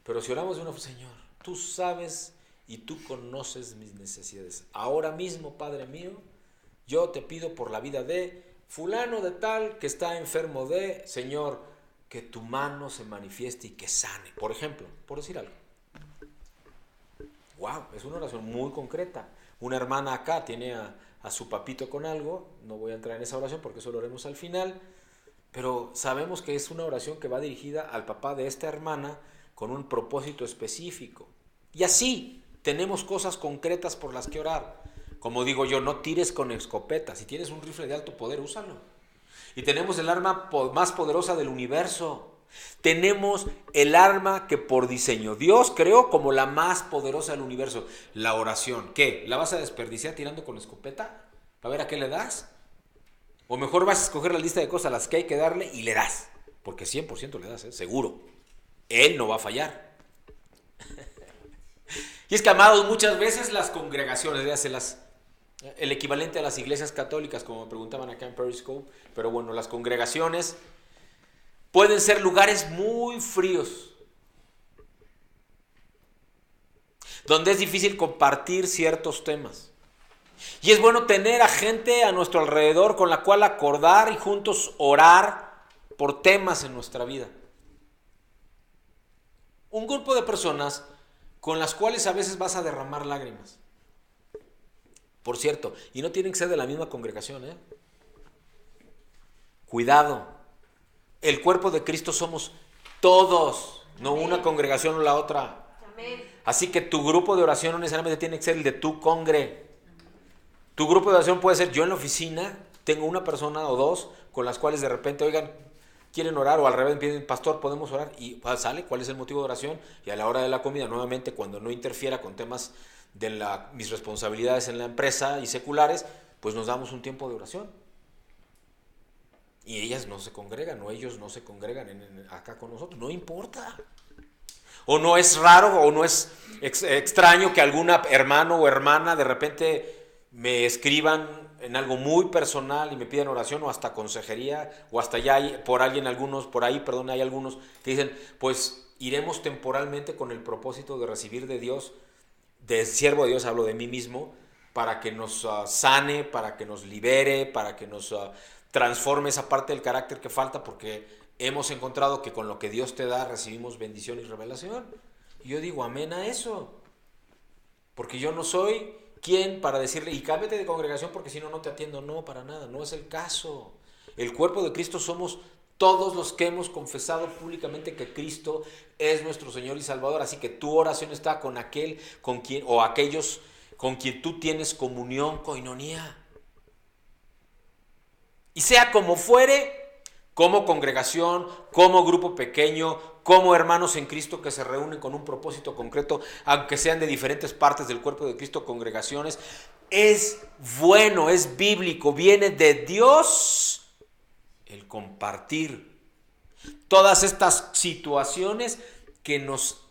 Pero si oramos de una forma, Señor, tú sabes y tú conoces mis necesidades. Ahora mismo, Padre mío, yo te pido por la vida de fulano de tal que está enfermo de, Señor, que tu mano se manifieste y que sane. Por ejemplo, por decir algo. Wow, es una oración muy concreta. Una hermana acá tiene a su papito con algo. No voy a entrar en esa oración porque eso lo haremos al final. Pero sabemos que es una oración que va dirigida al papá de esta hermana con un propósito específico. Y así tenemos cosas concretas por las que orar. Como digo yo, no tires con escopeta. Si tienes un rifle de alto poder, úsalo. Y tenemos el arma más poderosa del universo. Tenemos el arma que por diseño Dios creó como la más poderosa del universo. La oración. ¿Qué? ¿La vas a desperdiciar tirando con escopeta? ¿Para ver a qué le das? O mejor vas a escoger la lista de cosas a las que hay que darle y le das. Porque 100% le das, seguro. Él no va a fallar. Y es que, amados, muchas veces las congregaciones, el equivalente a las iglesias católicas, como me preguntaban acá en Periscope, pero bueno, las congregaciones pueden ser lugares muy fríos, donde es difícil compartir ciertos temas. Y es bueno tener a gente a nuestro alrededor con la cual acordar y juntos orar por temas en nuestra vida. Un grupo de personas con las cuales a veces vas a derramar lágrimas. Por cierto, y no tienen que ser de la misma congregación, Cuidado. El cuerpo de Cristo somos todos, no una congregación o la otra. Así que tu grupo de oración no necesariamente tiene que ser el de tu congre. Tu grupo de oración puede ser yo en la oficina, tengo una persona o dos con las cuales de repente, oigan, quieren orar o al revés, piden, pastor, ¿podemos orar? Y sale, ¿cuál es el motivo de oración? Y a la hora de la comida, nuevamente, cuando no interfiera con temas de mis responsabilidades en la empresa y seculares, pues nos damos un tiempo de oración. Y ellas no se congregan, o ellos no se congregan acá con nosotros, no importa. O no es raro, o no es extraño que algún hermano o hermana de repente me escriban en algo muy personal y me piden oración o hasta consejería, o hasta ya hay hay algunos que dicen, pues iremos temporalmente con el propósito de recibir de Dios, de siervo de Dios, hablo de mí mismo, para que nos sane, para que nos libere, para que nos transforme esa parte del carácter que falta, porque hemos encontrado que con lo que Dios te da recibimos bendición y revelación. Y yo digo amén a eso, porque yo no soy quien para decirle, y cámbiate de congregación porque si no, no te atiendo. No, para nada, no es el caso. El cuerpo de Cristo somos todos los que hemos confesado públicamente que Cristo es nuestro Señor y Salvador. Así que tu oración está con aquel con quien, o aquellos con quien tú tienes comunión, koinonía. Y sea como fuere, como congregación, como grupo pequeño, como hermanos en Cristo que se reúnen con un propósito concreto, aunque sean de diferentes partes del cuerpo de Cristo, congregaciones, es bueno, es bíblico, viene de Dios el compartir todas estas situaciones que nos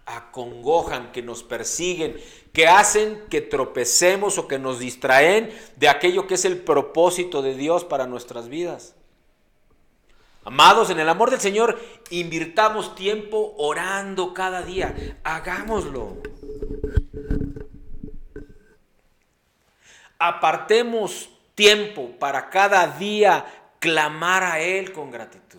acongojan, que nos persiguen, que hacen que tropecemos o que nos distraen de aquello que es el propósito de Dios para nuestras vidas. Amados, en el amor del Señor, invirtamos tiempo orando cada día. Hagámoslo. Apartemos tiempo para cada día clamar a Él con gratitud.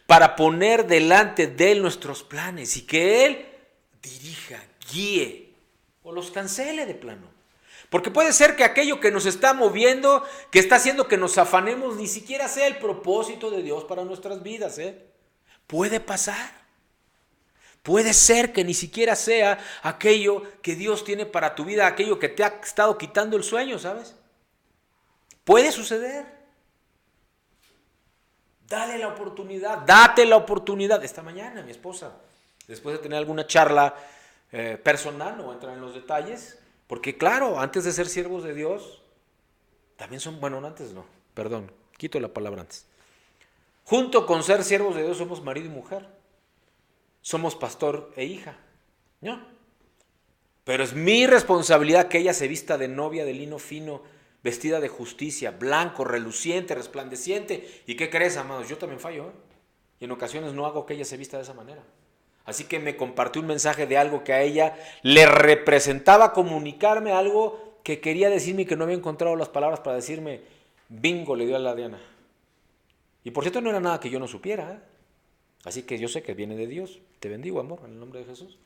Para poner delante de Él nuestros planes y que Él dirija, guíe o los cancele de plano. Porque puede ser que aquello que nos está moviendo, que está haciendo que nos afanemos, ni siquiera sea el propósito de Dios para nuestras vidas. Puede pasar. Puede ser que ni siquiera sea aquello que Dios tiene para tu vida, aquello que te ha estado quitando el sueño, ¿sabes? Puede suceder. Dale la oportunidad, date la oportunidad. Esta mañana mi esposa, después de tener alguna charla personal, no voy a entrar en los detalles, porque claro, antes de ser siervos de Dios, también son, bueno, antes no, perdón, quito la palabra antes. Junto con ser siervos de Dios somos marido y mujer, somos pastor e hija, ¿no? Pero es mi responsabilidad que ella se vista de novia de lino fino, vestida de justicia, blanco, reluciente, resplandeciente. ¿Y qué crees, amados? Yo también fallo, ¿eh? Y en ocasiones no hago que ella se vista de esa manera. Así que me compartió un mensaje de algo que a ella le representaba comunicarme algo que quería decirme y que no había encontrado las palabras para decirme. Bingo, le dio a la Diana. Y por cierto no era nada que yo no supiera, ¿eh? Así que yo sé que viene de Dios. Te bendigo, amor, en el nombre de Jesús.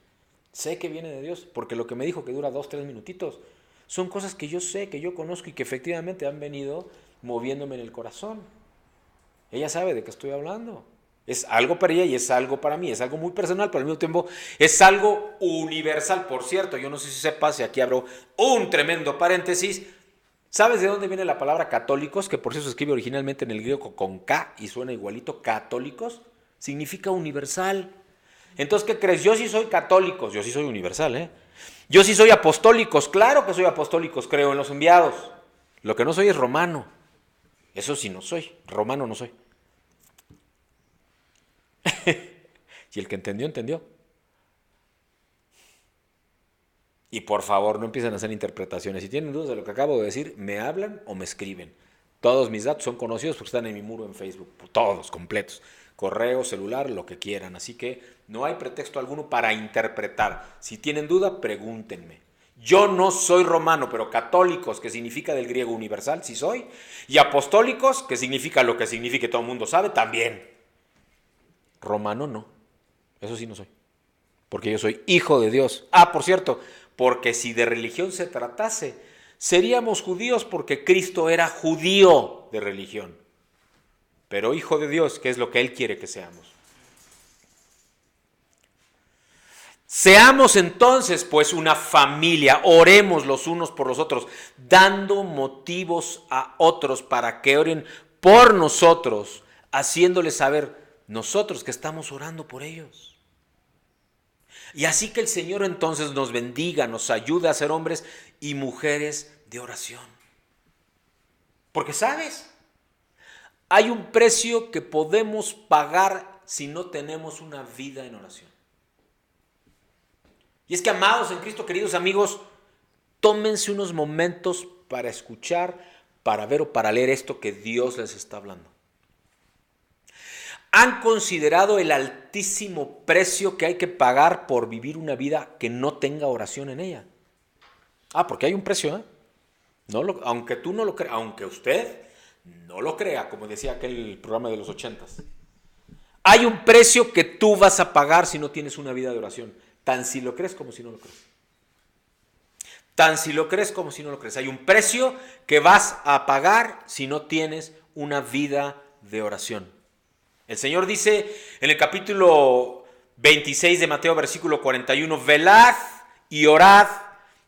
Sé que viene de Dios, porque lo que me dijo que dura 2, 3 minutitos, son cosas que yo sé, que yo conozco y que efectivamente han venido moviéndome en el corazón. Ella sabe de qué estoy hablando. Es algo para ella y es algo para mí. Es algo muy personal, pero al mismo tiempo es algo universal. Por cierto, yo no sé si sepas, y aquí abro un tremendo paréntesis. ¿Sabes de dónde viene la palabra católicos? Que por eso se escribe originalmente en el griego con K y suena igualito, católicos. Significa universal. Entonces, ¿qué crees? Yo sí soy católicos, yo sí soy universal, ¿eh? Yo sí soy apostólicos, claro que soy apostólicos, creo en los enviados. Lo que no soy es romano. Eso sí no soy, romano no soy. Y el que entendió, entendió. Y por favor, no empiecen a hacer interpretaciones. Si tienen dudas de lo que acabo de decir, me hablan o me escriben. Todos mis datos son conocidos porque están en mi muro en Facebook, todos completos. Correo, celular, lo que quieran. Así que no hay pretexto alguno para interpretar. Si tienen duda, pregúntenme. Yo no soy romano, pero católicos, que significa del griego universal, sí soy. Y apostólicos, que significa lo que significa, todo el mundo sabe, también. Romano no. Eso sí no soy. Porque yo soy hijo de Dios. Ah, por cierto, porque si de religión se tratase, seríamos judíos porque Cristo era judío de religión. Pero hijo de Dios, que es lo que Él quiere que seamos. Seamos entonces pues una familia, oremos los unos por los otros, dando motivos a otros para que oren por nosotros, haciéndoles saber nosotros que estamos orando por ellos. Y así que el Señor entonces nos bendiga, nos ayude a ser hombres y mujeres de oración. Porque ¿sabes? Hay un precio que podemos pagar si no tenemos una vida en oración. Y es que, amados en Cristo, queridos amigos, tómense unos momentos para escuchar, para ver o para leer esto que Dios les está hablando. ¿Han considerado el altísimo precio que hay que pagar por vivir una vida que no tenga oración en ella? Ah, porque hay un precio, ¿eh? Aunque tú no lo creas, aunque usted no lo crea, como decía aquel programa de los 80s. Hay un precio que tú vas a pagar si no tienes una vida de oración. Tan si lo crees como si no lo crees. Tan si lo crees como si no lo crees. Hay un precio que vas a pagar si no tienes una vida de oración. El Señor dice en el capítulo 26 de Mateo, versículo 41, velad y orad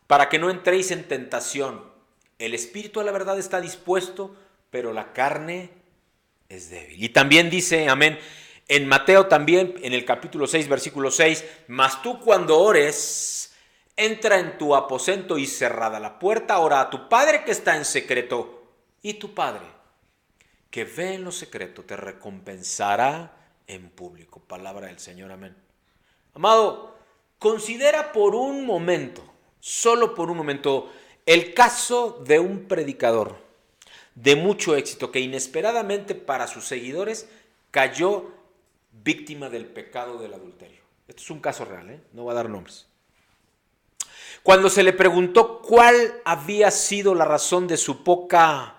para que no entréis en tentación. El espíritu a la verdad está dispuesto, pero la carne es débil. Y también dice, amén, en Mateo también, en el capítulo 6, versículo 6, mas tú cuando ores, entra en tu aposento y cerrada la puerta, ora a tu Padre que está en secreto, y tu Padre que ve en lo secreto te recompensará en público. Palabra del Señor, amén. Amado, considera por un momento, solo por un momento, el caso de un predicador de mucho éxito que inesperadamente para sus seguidores cayó víctima del pecado del adulterio. Esto es un caso real, ¿eh? No voy a dar nombres. Cuando se le preguntó cuál había sido la razón de su poca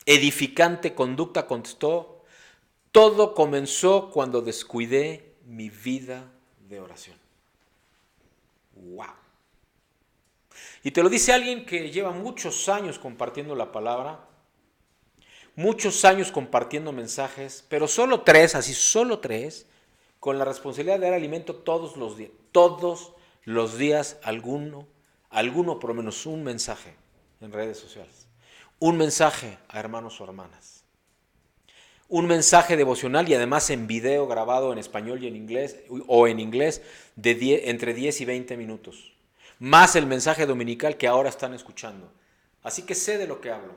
edificante conducta, contestó, todo comenzó cuando descuidé mi vida de oración. ¡Wow! Y te lo dice alguien que lleva muchos años compartiendo la palabra, muchos años compartiendo mensajes, pero solo 3, así solo 3, con la responsabilidad de dar alimento todos los días, alguno por lo menos un mensaje en redes sociales, un mensaje a hermanos o hermanas, un mensaje devocional y además en video grabado en español y en inglés, o en inglés de entre 10 y 20 minutos, más el mensaje dominical que ahora están escuchando. Así que sé de lo que hablo.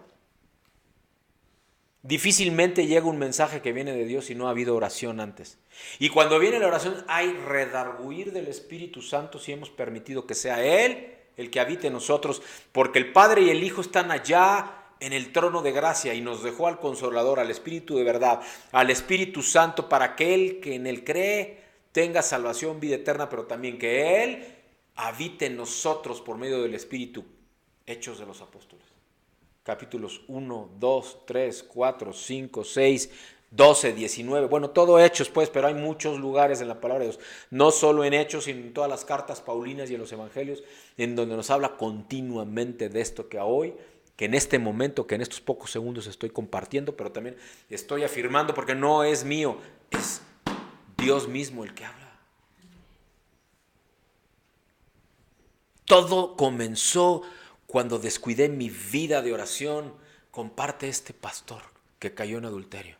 Difícilmente llega un mensaje que viene de Dios si no ha habido oración antes. Y cuando viene la oración hay redarguir del Espíritu Santo si hemos permitido que sea Él el que habite en nosotros, porque el Padre y el Hijo están allá en el trono de gracia y nos dejó al Consolador, al Espíritu de verdad, al Espíritu Santo, para que el que en él cree tenga salvación, vida eterna, pero también que Él habite en nosotros por medio del Espíritu. Hechos de los Apóstoles. Capítulos 1, 2, 3, 4, 5, 6, 12, 19. Bueno, todo Hechos pues, pero hay muchos lugares en la palabra de Dios. No solo en Hechos, sino en todas las cartas paulinas y en los evangelios, en donde nos habla continuamente de esto que hoy, que en este momento, que en estos pocos segundos estoy compartiendo, pero también estoy afirmando porque no es mío, es Dios mismo el que habla. Todo comenzó cuando descuidé mi vida de oración. Comparte este pastor que cayó en adulterio.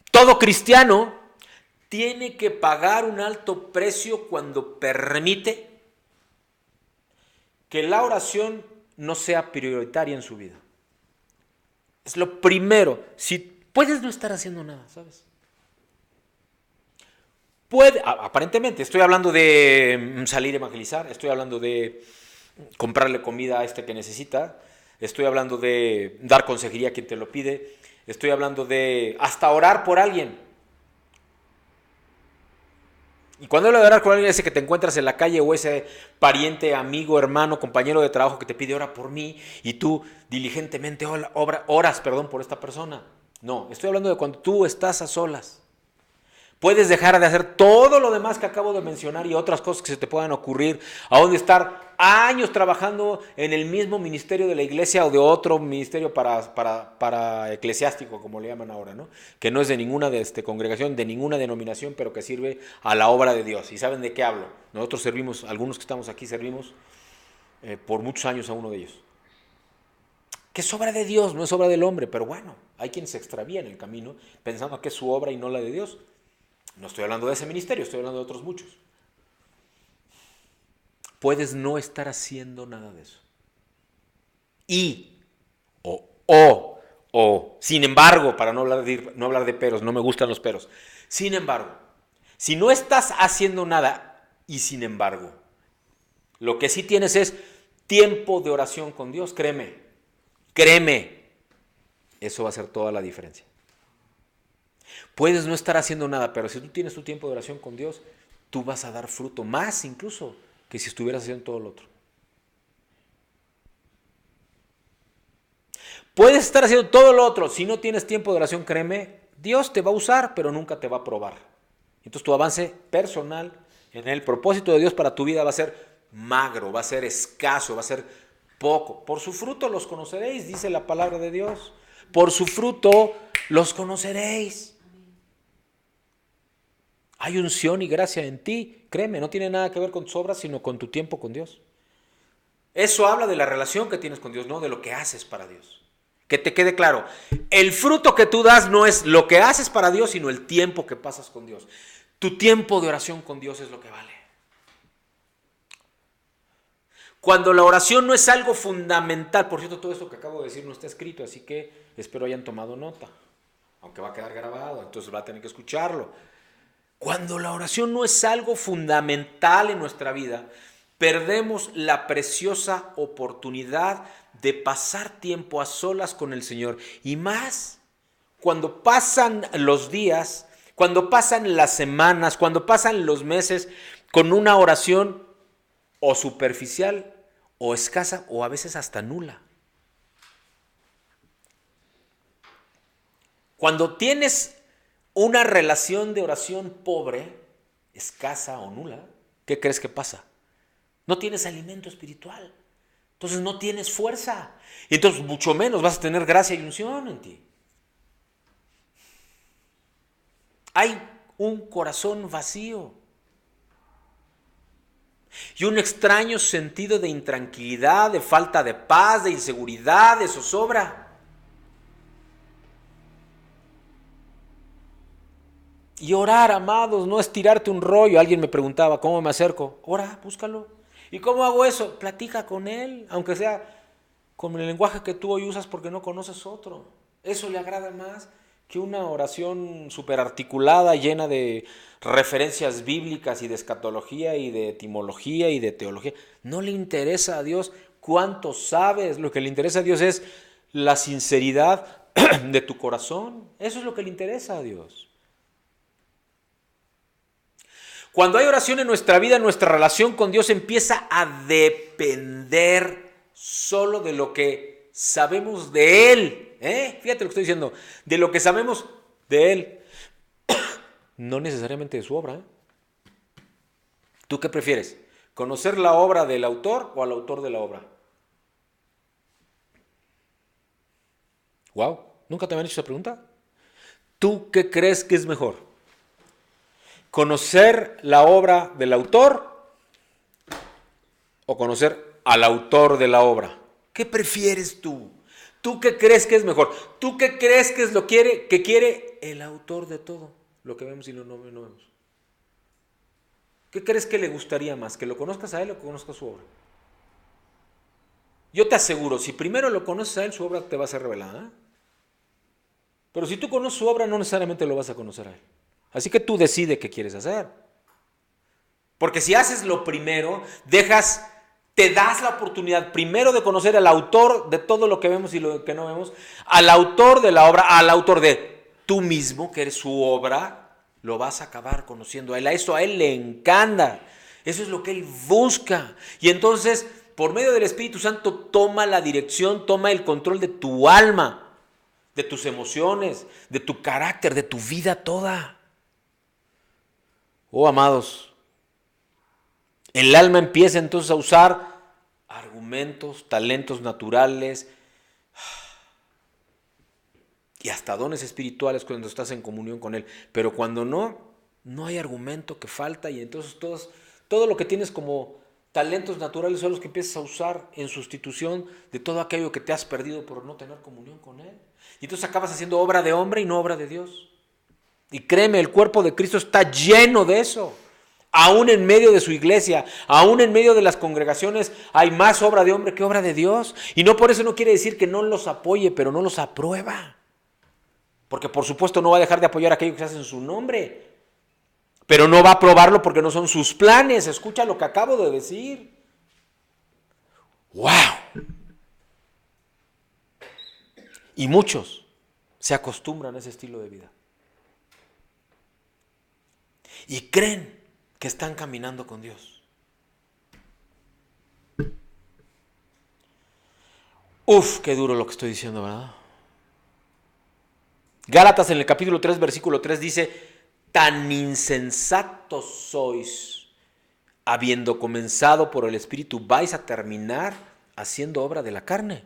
Todo cristiano tiene que pagar un alto precio cuando permite que la oración no sea prioritaria en su vida. Es lo primero. Si puedes no estar haciendo nada, ¿sabes? Aparentemente, estoy hablando de salir a evangelizar, estoy hablando de comprarle comida a este que necesita, estoy hablando de dar consejería a quien te lo pide, estoy hablando de hasta orar por alguien. Y cuando hablo de orar por alguien, ese que te encuentras en la calle o ese pariente, amigo, hermano, compañero de trabajo que te pide ora por mí y tú diligentemente oras por esta persona. No, estoy hablando de cuando tú estás a solas. Puedes dejar de hacer todo lo demás que acabo de mencionar y otras cosas que se te puedan ocurrir, aún de estar años trabajando en el mismo ministerio de la iglesia o de otro ministerio para eclesiástico, como le llaman ahora, ¿no? Que no es de ninguna congregación, de ninguna denominación, pero que sirve a la obra de Dios. ¿Y saben de qué hablo? Nosotros servimos, algunos que estamos aquí servimos por muchos años a uno de ellos. Que es obra de Dios, no es obra del hombre, pero bueno, hay quien se extravía en el camino pensando que es su obra y no la de Dios. No estoy hablando de ese ministerio, estoy hablando de otros muchos. Puedes no estar haciendo nada de eso. Sin embargo, para no hablar de peros, no me gustan los peros. Sin embargo, si no estás haciendo nada y sin embargo, lo que sí tienes es tiempo de oración con Dios, créeme, eso va a hacer toda la diferencia. Puedes no estar haciendo nada, pero si tú tienes tu tiempo de oración con Dios, tú vas a dar fruto, más incluso que si estuvieras haciendo todo lo otro. Puedes estar haciendo todo lo otro, si no tienes tiempo de oración, créeme, Dios te va a usar, pero nunca te va a probar. Entonces tu avance personal en el propósito de Dios para tu vida va a ser magro, va a ser escaso, va a ser poco. Por su fruto los conoceréis, dice la palabra de Dios. Por su fruto los conoceréis. Hay unción y gracia en ti, créeme, no tiene nada que ver con tus obras, sino con tu tiempo con Dios. Eso habla de la relación que tienes con Dios, no de lo que haces para Dios. Que te quede claro, el fruto que tú das no es lo que haces para Dios, sino el tiempo que pasas con Dios. Tu tiempo de oración con Dios es lo que vale. Cuando la oración no es algo fundamental, por cierto, todo esto que acabo de decir no está escrito, así que espero hayan tomado nota, aunque va a quedar grabado, entonces va a tener que escucharlo. Cuando la oración no es algo fundamental en nuestra vida, perdemos la preciosa oportunidad de pasar tiempo a solas con el Señor. Y más, cuando pasan los días, cuando pasan las semanas, cuando pasan los meses con una oración o superficial, o escasa, o a veces hasta nula. Cuando tienes una relación de oración pobre, escasa o nula, ¿qué crees que pasa? No tienes alimento espiritual, entonces no tienes fuerza, y entonces mucho menos vas a tener gracia y unción en ti. Hay un corazón vacío y un extraño sentido de intranquilidad, de falta de paz, de inseguridad, de zozobra. Y orar, amados, no es tirarte un rollo. Alguien me preguntaba, ¿cómo me acerco? Ora, búscalo. ¿Y cómo hago eso? Platica con él, aunque sea con el lenguaje que tú hoy usas porque no conoces otro. Eso le agrada más que una oración súper articulada, llena de referencias bíblicas y de escatología y de etimología y de teología. No le interesa a Dios cuánto sabes. Lo que le interesa a Dios es la sinceridad de tu corazón. Eso es lo que le interesa a Dios. Cuando hay oración en nuestra vida, nuestra relación con Dios empieza a depender solo de lo que sabemos de Él. Fíjate lo que estoy diciendo. De lo que sabemos de Él. No necesariamente de su obra. ¿Tú qué prefieres? ¿Conocer la obra del autor o al autor de la obra? Wow, ¿nunca te habían hecho esa pregunta? ¿Tú qué crees que es mejor? ¿Conocer la obra del autor o conocer al autor de la obra? ¿Qué prefieres tú? ¿Tú qué crees que es mejor? ¿Tú qué crees que es lo que quiere el autor de todo lo que vemos y no vemos? ¿Qué crees que le gustaría más? ¿Que lo conozcas a él o que conozcas su obra? Yo te aseguro, si primero lo conoces a él, su obra te va a ser revelada. Pero si tú conoces su obra, no necesariamente lo vas a conocer a él. Así que tú decides qué quieres hacer. Porque si haces lo primero, te das la oportunidad primero de conocer al autor de todo lo que vemos y lo que no vemos, al autor de la obra, al autor de tú mismo, que eres su obra, lo vas a acabar conociendo a él. A eso a él le encanta. Eso es lo que él busca. Y entonces, por medio del Espíritu Santo, toma la dirección, toma el control de tu alma, de tus emociones, de tu carácter, de tu vida toda. Oh, amados, el alma empieza entonces a usar argumentos, talentos naturales y hasta dones espirituales cuando estás en comunión con Él. Pero cuando no hay argumento que falta y entonces todo lo que tienes como talentos naturales son los que empiezas a usar en sustitución de todo aquello que te has perdido por no tener comunión con Él. Y entonces acabas haciendo obra de hombre y no obra de Dios. Y créeme, el cuerpo de Cristo está lleno de eso. Aún en medio de su iglesia, aún en medio de las congregaciones, hay más obra de hombre que obra de Dios. Y no por eso no quiere decir que no los apoye, pero no los aprueba. Porque por supuesto no va a dejar de apoyar a aquello que se hace en su nombre. Pero no va a aprobarlo porque no son sus planes. Escucha lo que acabo de decir. ¡Wow! Y muchos se acostumbran a ese estilo de vida. Y creen que están caminando con Dios. Uf, qué duro lo que estoy diciendo, ¿verdad? Gálatas en el capítulo 3, versículo 3 dice, tan insensatos sois, habiendo comenzado por el Espíritu, vais a terminar haciendo obra de la carne.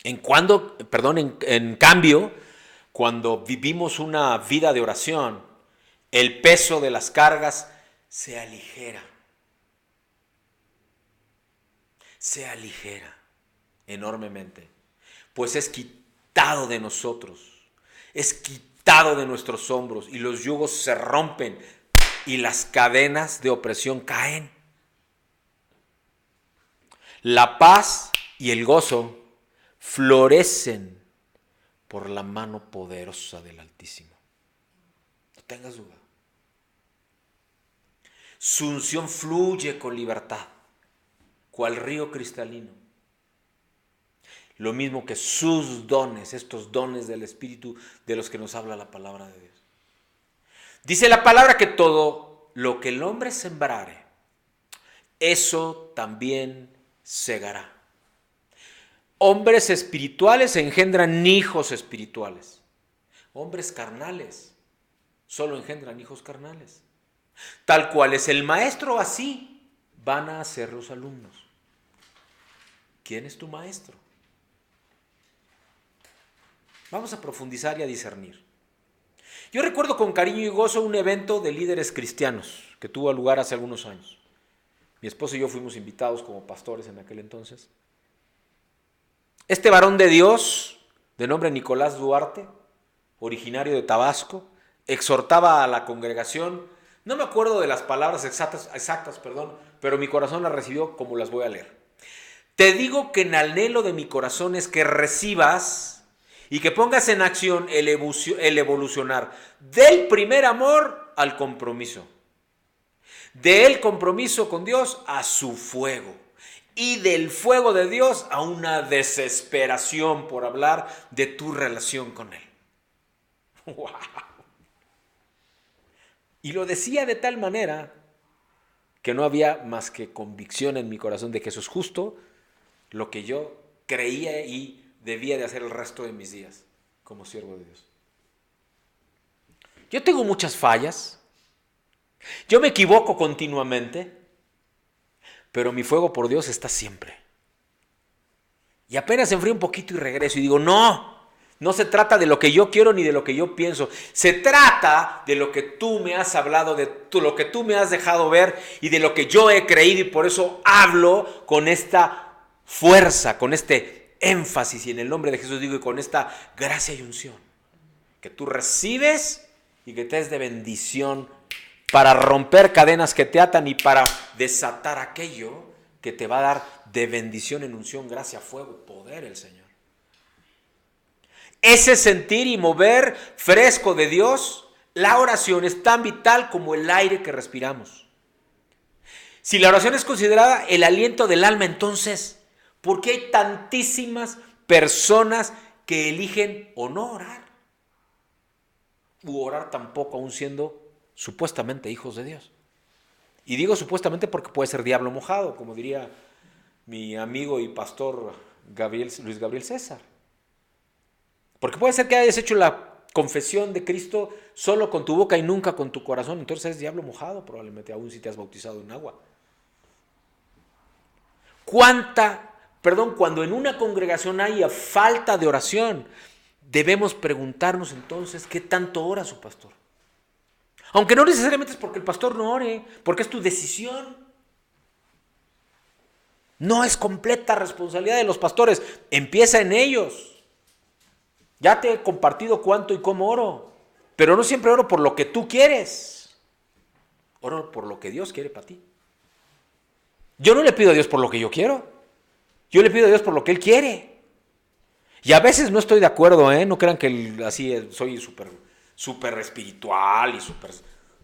En cambio, cuando vivimos una vida de oración, el peso de las cargas se aligera. Se aligera enormemente. Pues es quitado de nosotros, es quitado de nuestros hombros y los yugos se rompen y las cadenas de opresión caen. La paz y el gozo florecen por la mano poderosa del Altísimo. No tengas duda. Su unción fluye con libertad, cual río cristalino. Lo mismo que sus dones, estos dones del Espíritu de los que nos habla la palabra de Dios. Dice la palabra que todo lo que el hombre sembrare, eso también segará. Hombres espirituales engendran hijos espirituales. Hombres carnales solo engendran hijos carnales. Tal cual es el maestro, así van a ser los alumnos. ¿Quién es tu maestro? Vamos a profundizar y a discernir. Yo recuerdo con cariño y gozo un evento de líderes cristianos que tuvo lugar hace algunos años. Mi esposo y yo fuimos invitados como pastores en aquel entonces. Este varón de Dios, de nombre Nicolás Duarte, originario de Tabasco, exhortaba a la congregación. No me acuerdo de las palabras exactas, pero mi corazón las recibió como las voy a leer. Te digo que en anhelo de mi corazón es que recibas y que pongas en acción el evolucionar del primer amor al compromiso. Del compromiso con Dios a su fuego. Y del fuego de Dios a una desesperación por hablar de tu relación con Él. ¡Wow! Y lo decía de tal manera que no había más que convicción en mi corazón de que eso es justo lo que yo creía y debía de hacer el resto de mis días como siervo de Dios. Yo tengo muchas fallas, yo me equivoco continuamente, pero mi fuego por Dios está siempre. Y apenas enfrío un poquito y regreso y digo, no se trata de lo que yo quiero ni de lo que yo pienso. Se trata de lo que tú me has hablado, lo que tú me has dejado ver y de lo que yo he creído, y por eso hablo con esta fuerza, con este énfasis, y en el nombre de Jesús digo, y con esta gracia y unción que tú recibes y que te es de bendición para romper cadenas que te atan y para desatar aquello que te va a dar de bendición en unción, gracia, fuego, poder el Señor. Ese sentir y mover fresco de Dios, la oración es tan vital como el aire que respiramos. Si la oración es considerada el aliento del alma, entonces, ¿por qué hay tantísimas personas que eligen o no orar? U orar tampoco, aún siendo supuestamente hijos de Dios. Y digo supuestamente porque puede ser diablo mojado, como diría mi amigo y pastor Luis Gabriel César. Porque puede ser que hayas hecho la confesión de Cristo solo con tu boca y nunca con tu corazón. Entonces eres diablo mojado probablemente, aún si te has bautizado en agua. Cuando en una congregación haya falta de oración, debemos preguntarnos entonces qué tanto ora su pastor. Aunque no necesariamente es porque el pastor no ore, porque es tu decisión. No es completa responsabilidad de los pastores, empieza en ellos. Ya te he compartido cuánto y cómo oro, pero no siempre oro por lo que tú quieres. Oro por lo que Dios quiere para ti. Yo no le pido a Dios por lo que yo quiero, yo le pido a Dios por lo que Él quiere. Y a veces no estoy de acuerdo, no crean que así soy súper espiritual y súper...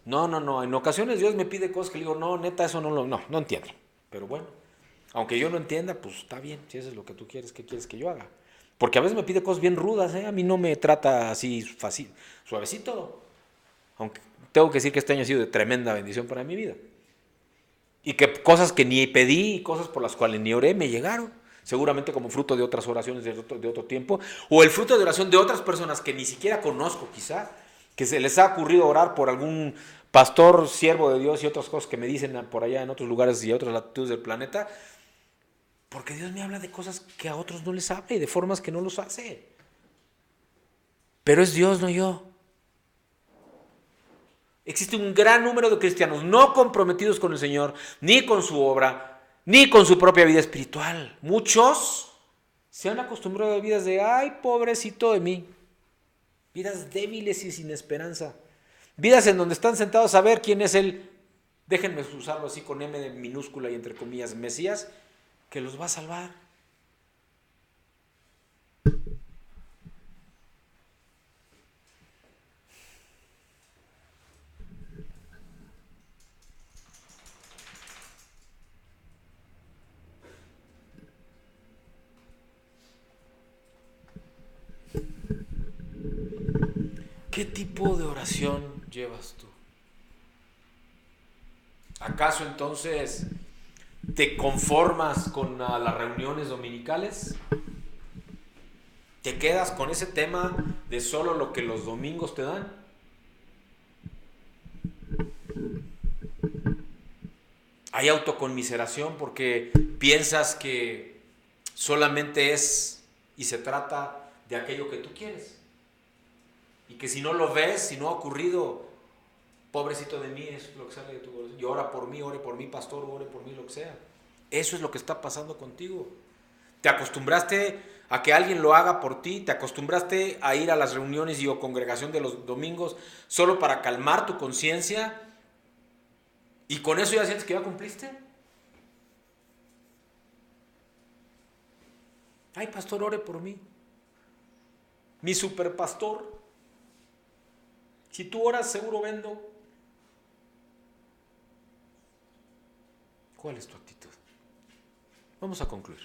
No, en ocasiones Dios me pide cosas que le digo, no, neta, eso no entiendo. Pero bueno, aunque yo no entienda, pues está bien, si eso es lo que tú quieres, ¿qué quieres que yo haga? Porque a veces me pide cosas bien rudas, a mí no me trata así fácil, suavecito. Aunque tengo que decir que este año ha sido de tremenda bendición para mi vida. Y que cosas que ni pedí y cosas por las cuales ni oré me llegaron. Seguramente como fruto de otras oraciones de otro tiempo. O el fruto de oración de otras personas que ni siquiera conozco quizá. Que se les ha ocurrido orar por algún pastor, siervo de Dios y otras cosas que me dicen por allá en otros lugares y otras latitudes del planeta. Porque Dios me habla de cosas que a otros no les habla y de formas que no los hace. Pero es Dios, no yo. Existe un gran número de cristianos no comprometidos con el Señor, ni con su obra, ni con su propia vida espiritual. Muchos se han acostumbrado a vidas de, ay, pobrecito de mí. Vidas débiles y sin esperanza. Vidas en donde están sentados a ver quién es el, déjenme usarlo así con M de minúscula y entre comillas, Mesías, que los va a salvar. ¿Qué tipo de oración llevas tú? ¿Acaso entonces te conformas con las reuniones dominicales? ¿Te quedas con ese tema de solo lo que los domingos te dan? ¿Hay autoconmiseración porque piensas que solamente es y se trata de aquello que tú quieres? Y que si no lo ves, si no ha ocurrido, pobrecito de mí, es lo que sale de tu corazón. Y ora por mí, ore por mí, pastor, ore por mí, lo que sea. Eso es lo que está pasando contigo. Te acostumbraste a que alguien lo haga por ti, te acostumbraste a ir a las reuniones y o congregación de los domingos solo para calmar tu conciencia, y con eso ya sientes que ya cumpliste. Ay, pastor, ore por mí. Mi superpastor. Si tú oras, seguro vendo. ¿Cuál es tu actitud? Vamos a concluir.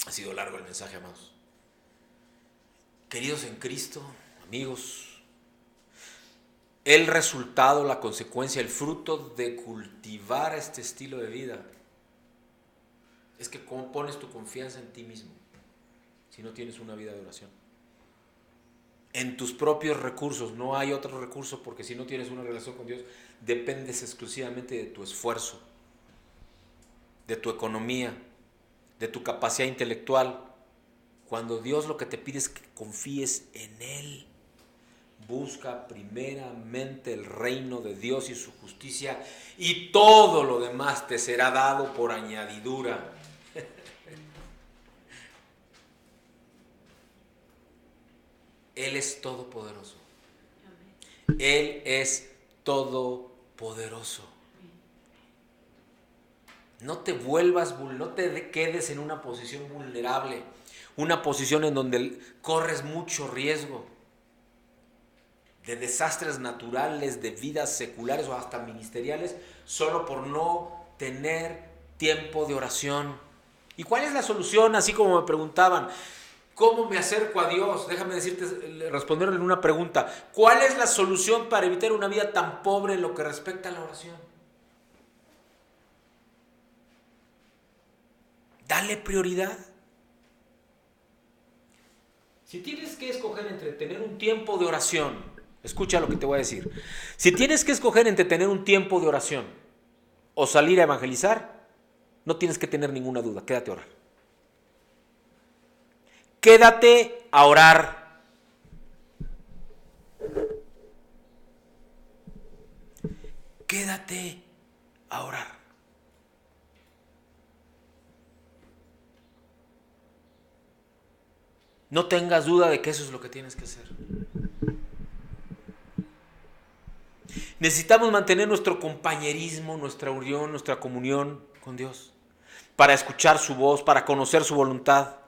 Ha sido largo el mensaje, amados. Queridos en Cristo, amigos, el resultado, la consecuencia, el fruto de cultivar este estilo de vida es que cómo pones tu confianza en ti mismo si no tienes una vida de oración. En tus propios recursos, no hay otro recurso, porque si no tienes una relación con Dios, dependes exclusivamente de tu esfuerzo, de tu economía, de tu capacidad intelectual. Cuando Dios lo que te pide es que confíes en Él. Busca primeramente el reino de Dios y su justicia, y todo lo demás te será dado por añadidura. Él es todopoderoso. Él es todopoderoso. No te vuelvas, no te quedes en una posición vulnerable, una posición en donde corres mucho riesgo de desastres naturales, de vidas seculares o hasta ministeriales, solo por no tener tiempo de oración. ¿Y cuál es la solución? Así como me preguntaban, ¿cómo me acerco a Dios? Déjame decirte, responderle en una pregunta. ¿Cuál es la solución para evitar una vida tan pobre en lo que respecta a la oración? Dale prioridad. Si tienes que escoger entre tener un tiempo de oración, escucha lo que te voy a decir. Si tienes que escoger entre tener un tiempo de oración o salir a evangelizar, no tienes que tener ninguna duda, quédate a orar. Quédate a orar. Quédate a orar. No tengas duda de que eso es lo que tienes que hacer. Necesitamos mantener nuestro compañerismo, nuestra unión, nuestra comunión con Dios, para escuchar su voz, para conocer su voluntad.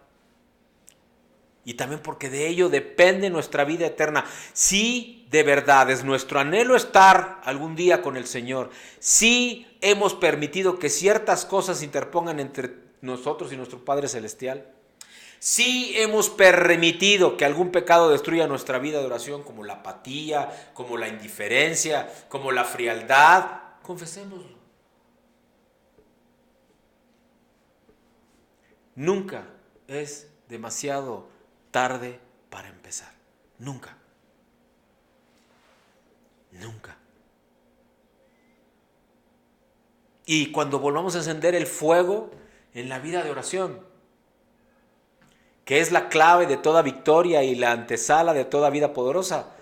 Y también porque de ello depende nuestra vida eterna. Si de verdad es nuestro anhelo estar algún día con el Señor, si hemos permitido que ciertas cosas se interpongan entre nosotros y nuestro Padre Celestial, si hemos permitido que algún pecado destruya nuestra vida de oración, como la apatía, como la indiferencia, como la frialdad, confesémoslo. Nunca es demasiado tarde para empezar. Nunca. Nunca. Y cuando volvamos a encender el fuego en la vida de oración, que es la clave de toda victoria y la antesala de toda vida poderosa,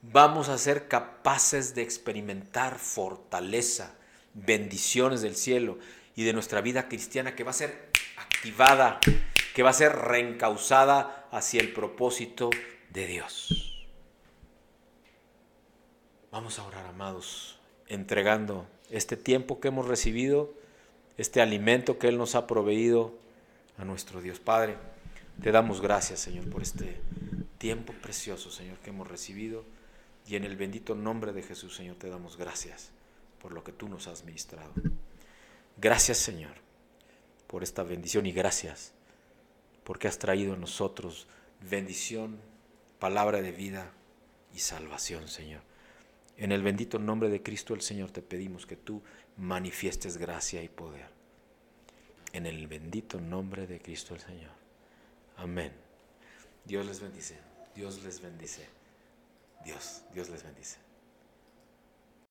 vamos a ser capaces de experimentar fortaleza, bendiciones del cielo y de nuestra vida cristiana, que va a ser activada, que va a ser reencauzada hacia el propósito de Dios. Vamos a orar, amados, entregando este tiempo que hemos recibido, este alimento que Él nos ha proveído a nuestro Dios. Padre, te damos gracias, Señor, por este tiempo precioso, Señor, que hemos recibido. Y en el bendito nombre de Jesús, Señor, te damos gracias por lo que tú nos has ministrado. Gracias, Señor, por esta bendición, y gracias porque has traído a nosotros bendición, palabra de vida y salvación, Señor. En el bendito nombre de Cristo el Señor te pedimos que tú manifiestes gracia y poder. En el bendito nombre de Cristo el Señor. Amén. Dios les bendice. Dios les bendice. Dios les bendice.